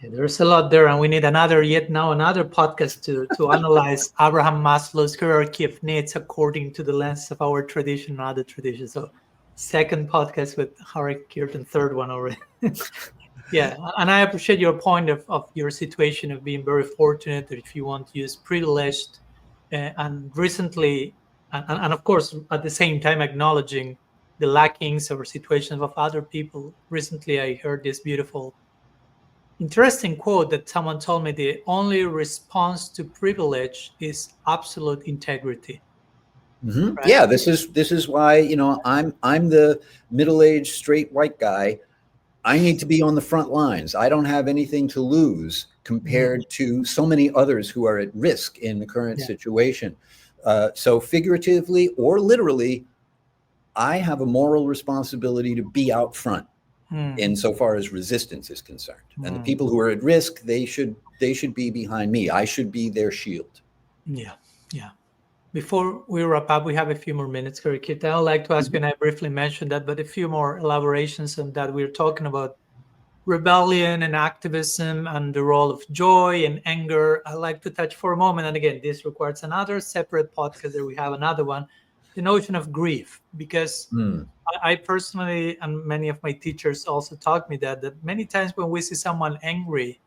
There's a lot there, and we need another podcast to analyze Abraham Maslow's hierarchy of needs according to the lens of our tradition and other traditions. So, second podcast with Hari-kirtana, third one already. And I appreciate your point of your situation of being very fortunate, that if you want to use privileged, and recently, and of course at the same time acknowledging the lackings or situations of other people. Recently, I heard this beautiful, interesting quote that someone told me: the only response to privilege is absolute integrity. Right? Yeah, this is why I'm the middle-aged straight white guy. I need to be on the front lines. I don't have anything to lose compared to so many others who are at risk in the current situation. So figuratively or literally, I have a moral responsibility to be out front insofar as resistance is concerned. And the people who are at risk, they should be behind me. I should be their shield. Yeah. Before we wrap up, we have a few more minutes, Hari-kirtana. I'd like to ask you, and I briefly mentioned that, but a few more elaborations on that. We're talking about rebellion and activism and the role of joy and anger. I'd like to touch for a moment, and again, this requires another separate podcast, that we have another one. the notion of grief, because Mm. I personally, and many of my teachers also taught me that many times when we see someone angry,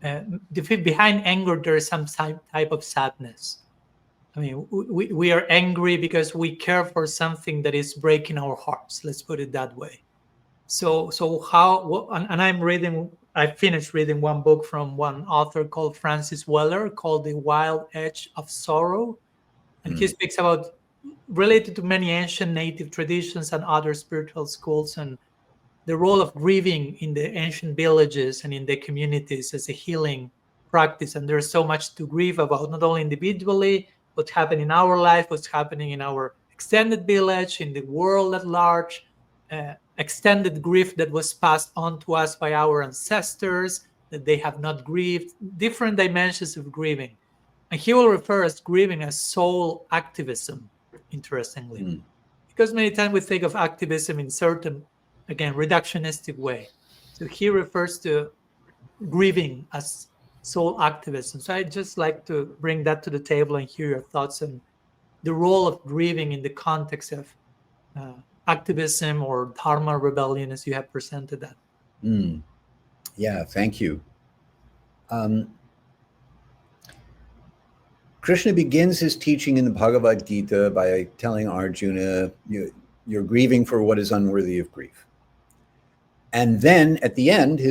behind anger there is some type of sadness. I mean, we are angry because we care for something that is breaking our hearts. Let's put it that way. So and I finished reading one book from one author called Francis Weller called The Wild Edge of Sorrow. And he Mm. speaks about, related to many ancient native traditions and other spiritual schools, and the role of grieving in the ancient villages and in the communities as a healing practice. And there's so much to grieve about, not only individually, what's happening in our life, what's happening in our extended village, in the world at large, extended grief that was passed on to us by our ancestors that they have not grieved, different dimensions of grieving. And he will refer as grieving as soul activism, interestingly. Mm. Because many times we think of activism in certain, again, reductionistic way. So he refers to grieving as soul activism. So I'd just like to bring that to the table and hear your thoughts on the role of grieving in the context of activism or Dharma Rebellion as you have presented that. Mm. Yeah, thank you. Krishna begins his teaching in the Bhagavad Gita by telling Arjuna, you're grieving for what is unworthy of grief. And then at the end,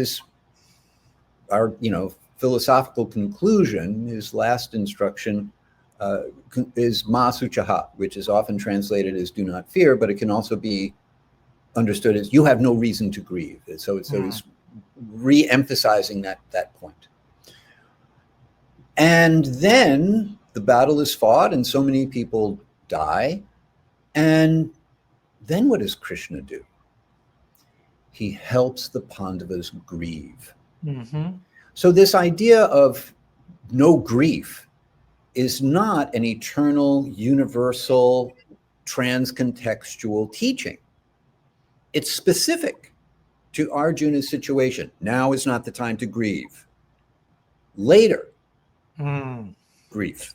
our philosophical conclusion, his last instruction is Ma Suchaha, which is often translated as do not fear, but it can also be understood as you have no reason to grieve. So it's re-emphasizing that point. And then the battle is fought and so many people die. And then what does Krishna do? He helps the Pandavas grieve. Mm-hmm. So this idea of no grief is not an eternal, universal, trans-contextual teaching. It's specific to Arjuna's situation. Now is not the time to grieve. Later, grief.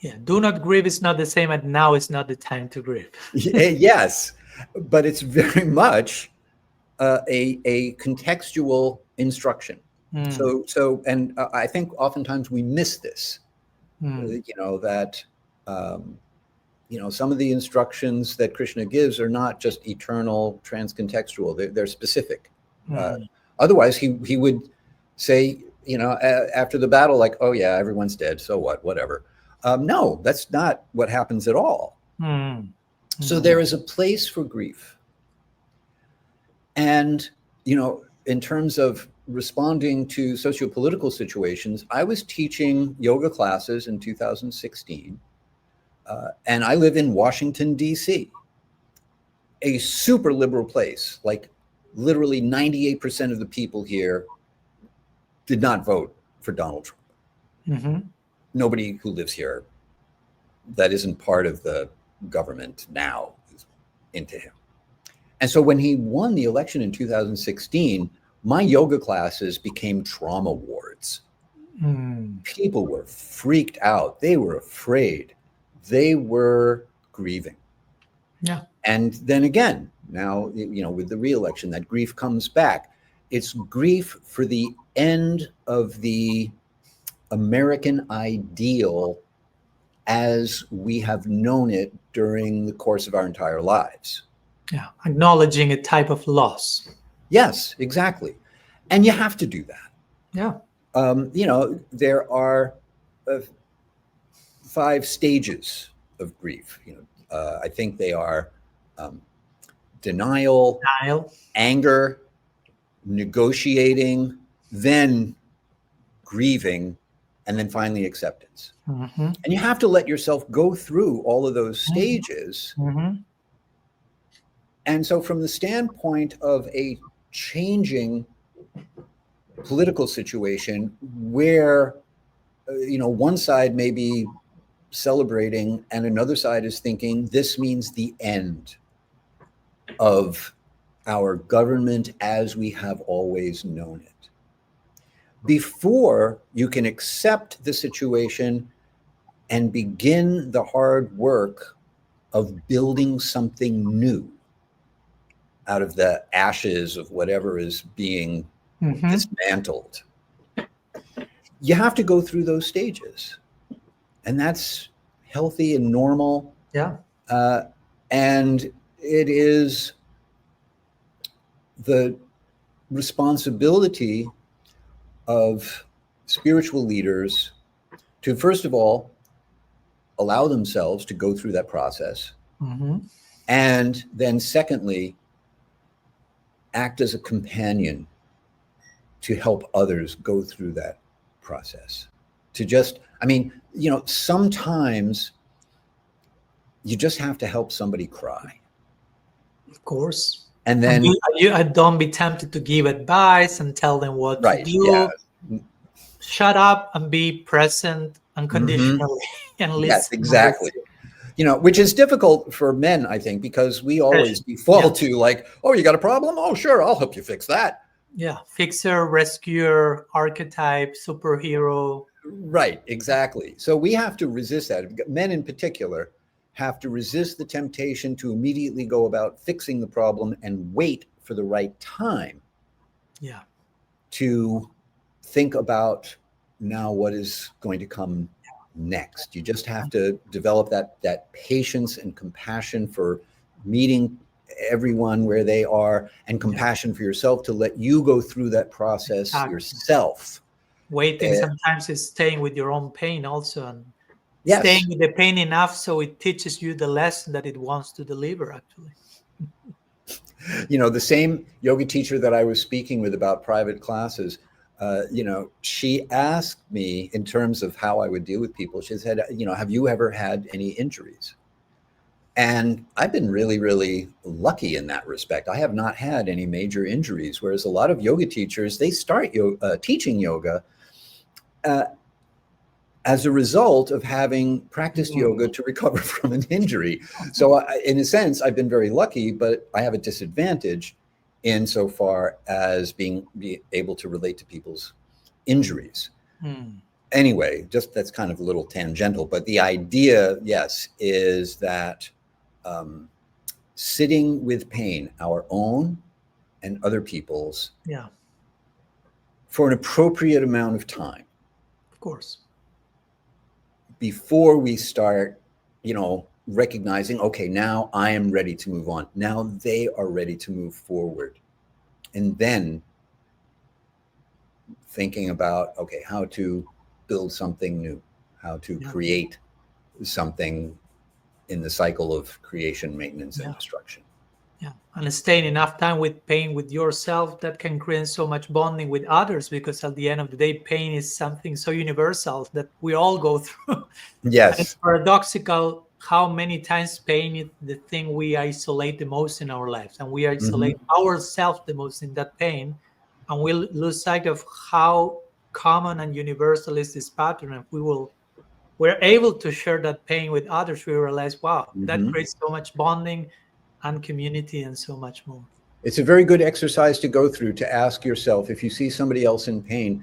Yeah, do not grieve is not the same as now is not the time to grieve. Yes, but it's very much a contextual instruction. So, and I think oftentimes we miss this. That some of the instructions that Krishna gives are not just eternal, transcontextual. They're specific. Otherwise, he would say, after the battle, like, oh yeah, everyone's dead, so what, whatever. No, that's not what happens at all. So there is a place for grief. And, in terms of responding to socio-political situations, I was teaching yoga classes in 2016, and I live in Washington, D.C., a super liberal place. Like literally 98% of the people here did not vote for Donald Trump. Mm-hmm. Nobody who lives here that isn't part of the government now is into him. And so when he won the election in 2016, my yoga classes became trauma wards. People were freaked out. They were afraid. They were grieving. Yeah. And then again, now, with the re-election, that grief comes back. It's grief for the end of the American ideal as we have known it during the course of our entire lives. Yeah, acknowledging a type of loss. Yes, exactly. And you have to do that. Yeah. There are 5 stages of grief. I think they are denial, anger, negotiating, then grieving, and then finally acceptance. And you have to let yourself go through all of those stages. And so from the standpoint of a changing political situation where, one side may be celebrating and another side is thinking this means the end of our government as we have always known it. Before you can accept the situation and begin the hard work of building something new out of the ashes of whatever is being dismantled. You have to go through those stages, and that's healthy and normal. Yeah. And it is the responsibility of spiritual leaders to, first of all, allow themselves to go through that process. And then secondly, act as a companion to help others go through that process. To just, I mean, sometimes you just have to help somebody cry. Of course. And then you don't be tempted to give advice and tell them what to do. Yeah. Shut up and be present unconditionally and listen. Yes, exactly. Which is difficult for men, I think, because we always default to like, oh, you got a problem? Oh, sure, I'll help you fix that. Yeah, fixer, rescuer, archetype, superhero. Right, exactly. So we have to resist that. Men in particular have to resist the temptation to immediately go about fixing the problem and wait for the right time. Yeah. To think about now what is going to come next. You just have to develop that patience and compassion for meeting everyone where they are, and compassion for yourself to let you go through that process yourself. Waiting sometimes is staying with your own pain also, and yes. Staying with the pain enough so it teaches you the lesson that it wants to deliver, actually. The same yoga teacher that I was speaking with about private classes, she asked me in terms of how I would deal with people. She said, have you ever had any injuries? And I've been really, really lucky in that respect. I have not had any major injuries, whereas a lot of yoga teachers, they start teaching yoga as a result of having practiced yoga to recover from an injury. So in a sense, I've been very lucky, but I have a disadvantage insofar as being able to relate to people's injuries. Anyway, just that's kind of a little tangential, but the idea, yes, is that sitting with pain, our own and other people's, for an appropriate amount of time. Of course. Before we start, recognizing, okay, now I am ready to move on. Now they are ready to move forward. And then thinking about, okay, how to build something new, how to create something in the cycle of creation, maintenance, and destruction. Yeah, and staying enough time with pain with yourself, that can create so much bonding with others, because at the end of the day, pain is something so universal that we all go through. Yes. And it's paradoxical how many times pain is the thing we isolate the most in our lives, and we isolate ourselves the most in that pain, and we lose sight of how common and universal is this pattern. If we're able to share that pain with others, we realize, wow, that creates so much bonding and community and so much more. It's a very good exercise to go through, to ask yourself, if you see somebody else in pain,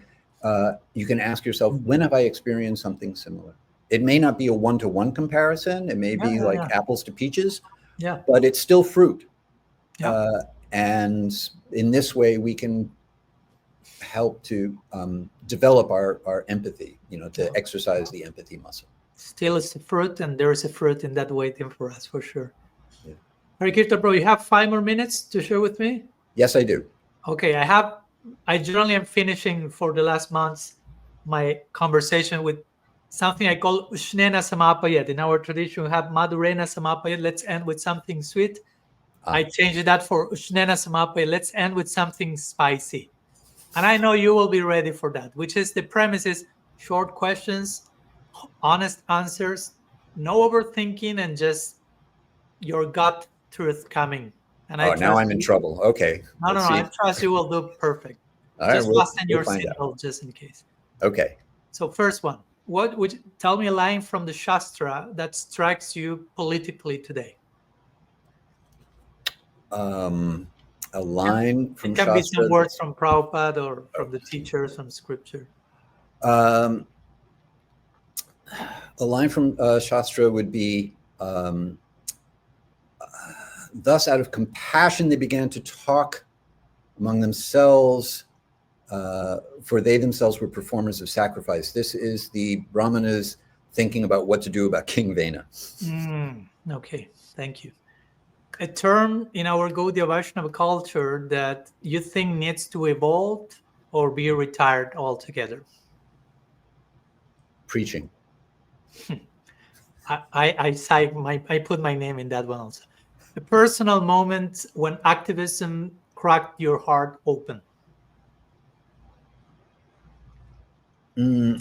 you can ask yourself, when have I experienced something similar? It may not be a one-to-one comparison. It may be like apples to peaches, but it's still fruit. And in this way, we can help to develop our empathy, to exercise the empathy muscle. Still, it's a fruit, and there is a fruit in that waiting for us, for sure. Hari-kirtana, bro, you have 5 more minutes to share with me? Yes, I do. Okay, I generally am finishing for the last months my conversation with something I call Ushnena Samapayat. In our tradition, we have Madhurena Samapayat. Let's end with something sweet. I changed that for Ushnena Samapayat. Let's end with something spicy. And I know you will be ready for that, which is the premise is short questions, honest answers, no overthinking, and just your gut truth coming. And now I'm in trouble. Okay. No, I trust you will do perfect. All right, just fasten your seatbelt just in case. Okay. So first one, what would you tell me a line from the Shastra that strikes you politically today? A line from Shastra. It can be some words from Prabhupada or from the teachers from scripture. A line from Shastra would be, thus, out of compassion, they began to talk among themselves, for they themselves were performers of sacrifice. This is the Brahmanas thinking about what to do about King Vena. Okay, thank you. A term in our Gaudiya Vaishnava culture that you think needs to evolve or be retired altogether? Preaching. I put my name in that one also. A personal moment when activism cracked your heart open. When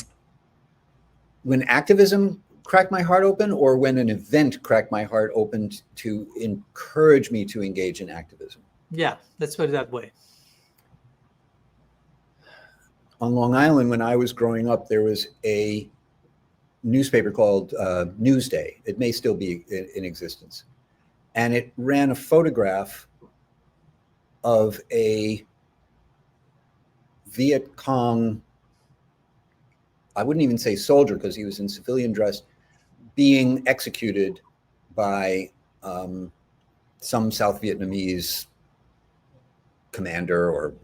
activism cracked my heart open, or when an event cracked my heart open to encourage me to engage in activism? Yeah, let's put it that way. On Long Island, when I was growing up, there was a newspaper called Newsday. It may still be in existence. And it ran a photograph of a Viet Cong, I wouldn't even say soldier because he was in civilian dress, being executed by some South Vietnamese commander, or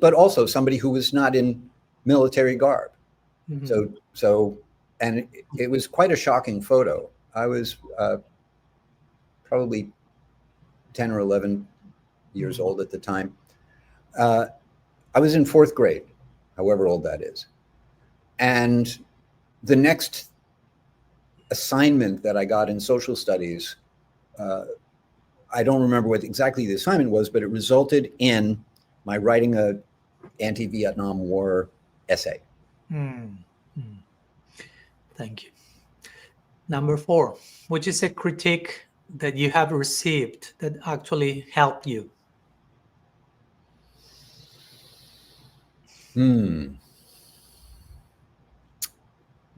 but also somebody who was not in military garb. So, and it was quite a shocking photo. I was probably 10 or 11 years old at the time. I was in 4th grade, however old that is. And the next assignment that I got in social studies, I don't remember what exactly the assignment was, but it resulted in my writing a anti-Vietnam War essay. Thank you. Number 4, which is a critique that you have received that actually helped you?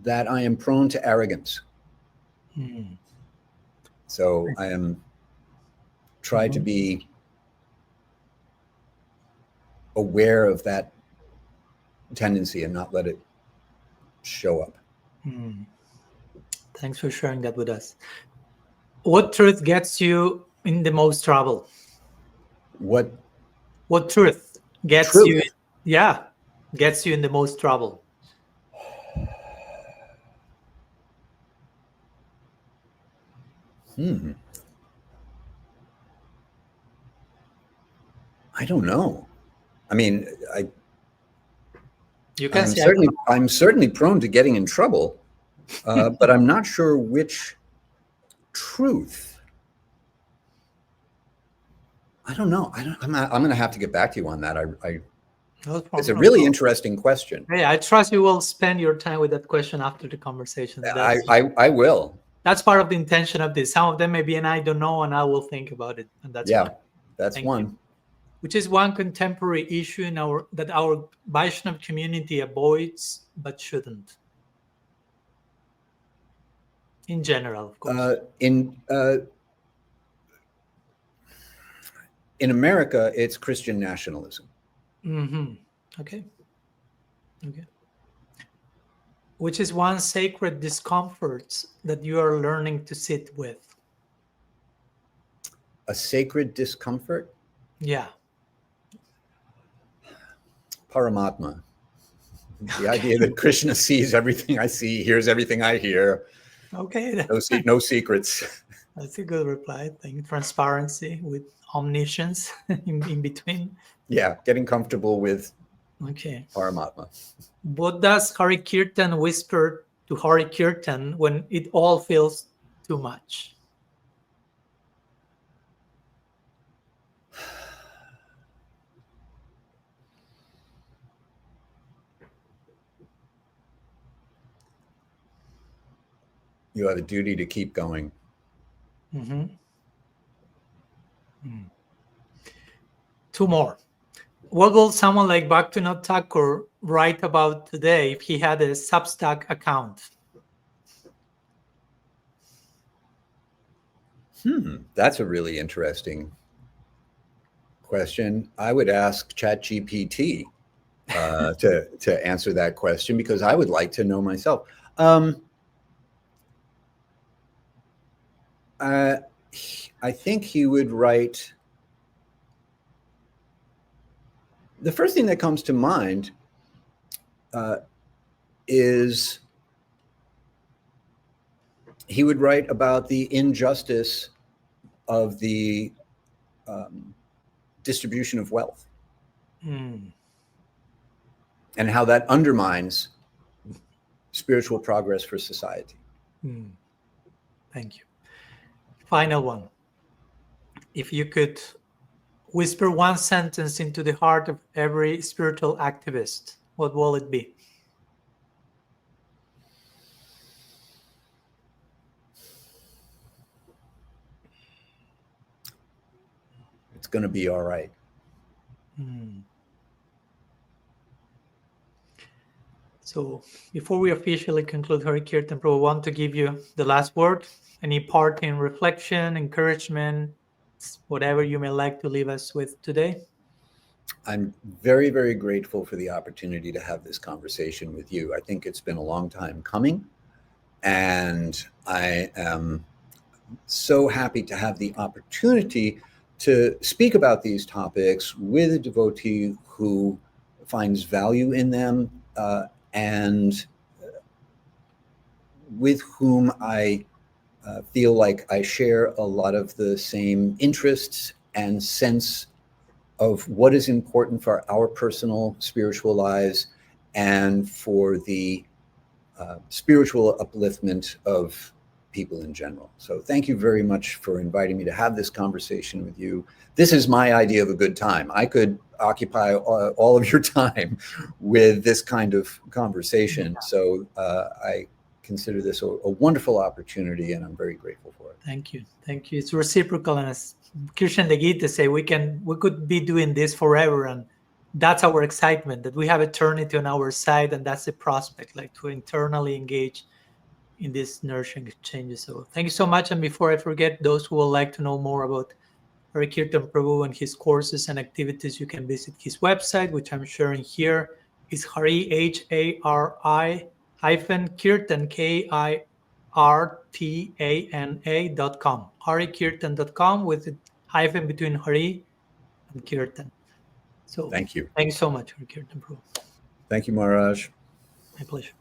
That I am prone to arrogance. So I am try to be aware of that tendency and not let it show up. Thanks for sharing that with us. What truth gets you in the most trouble? What truth gets you? Yeah, gets you in the most trouble. I don't know. I mean, you can say I'm certainly prone to getting in trouble, but I'm not sure which truth. I don't know. I'm going to have to get back to you on that. It's a really interesting question. Hey, I trust you will spend your time with that question after the conversation. I will. That's part of the intention of this. Some of them maybe, and I don't know, and I will think about it. And that's fine. That's Thank one. You. Which is one contemporary issue that our Vaishnava community avoids but shouldn't. In general, of course. In America, it's Christian nationalism. Okay. Which is one sacred discomfort that you are learning to sit with? A sacred discomfort? Yeah. Paramatma. The idea that Krishna sees everything I see, hears everything I hear. Okay. No secrets. That's a good reply. I think transparency with omniscience in between. Yeah, getting comfortable with Paramatma. What does Hari-kirtan whisper to Hari-kirtan when it all feels too much? You have a duty to keep going. Two more. What will someone like Bhaktivinoda Thakur write about today if he had a Substack account? That's a really interesting question. I would ask ChatGPT to answer that question, because I would like to know myself. I think he would write. The first thing that comes to mind is he would write about the injustice of the distribution of wealth and how that undermines spiritual progress for society. Thank you. Final one. If you could whisper one sentence into the heart of every spiritual activist, what will it be? It's going to be all right. So before we officially conclude Hari-kirtan, Prabhu, I want to give you the last word. Any parting reflection, encouragement, whatever you may like to leave us with today? I'm very, very grateful for the opportunity to have this conversation with you. I think it's been a long time coming, and I am so happy to have the opportunity to speak about these topics with a devotee who finds value in them and with whom I feel like I share a lot of the same interests and sense of what is important for our personal spiritual lives and for the spiritual upliftment of people in general. So thank you very much for inviting me to have this conversation with you. This is my idea of a good time. I could occupy all of your time with this kind of conversation. So I consider this a wonderful opportunity, and I'm very grateful for it. Thank you. Thank you. It's reciprocal. And as Krishna and the Gita say, we could be doing this forever. And that's our excitement, that we have eternity on our side. And that's the prospect, like to internally engage in these nourishing exchanges. So thank you so much. And before I forget, those who would like to know more about Hari-kirtan Prabhu and his courses and activities, you can visit his website, which I'm sharing here. It's Hari, Hari -kirtan, KIRTANA.com. Hari-kirtan.com with a hyphen between Hari and Kirtan. So thank you. Thanks so much, Hari-kirtan Prabhu. Thank you, Maharaj. My pleasure.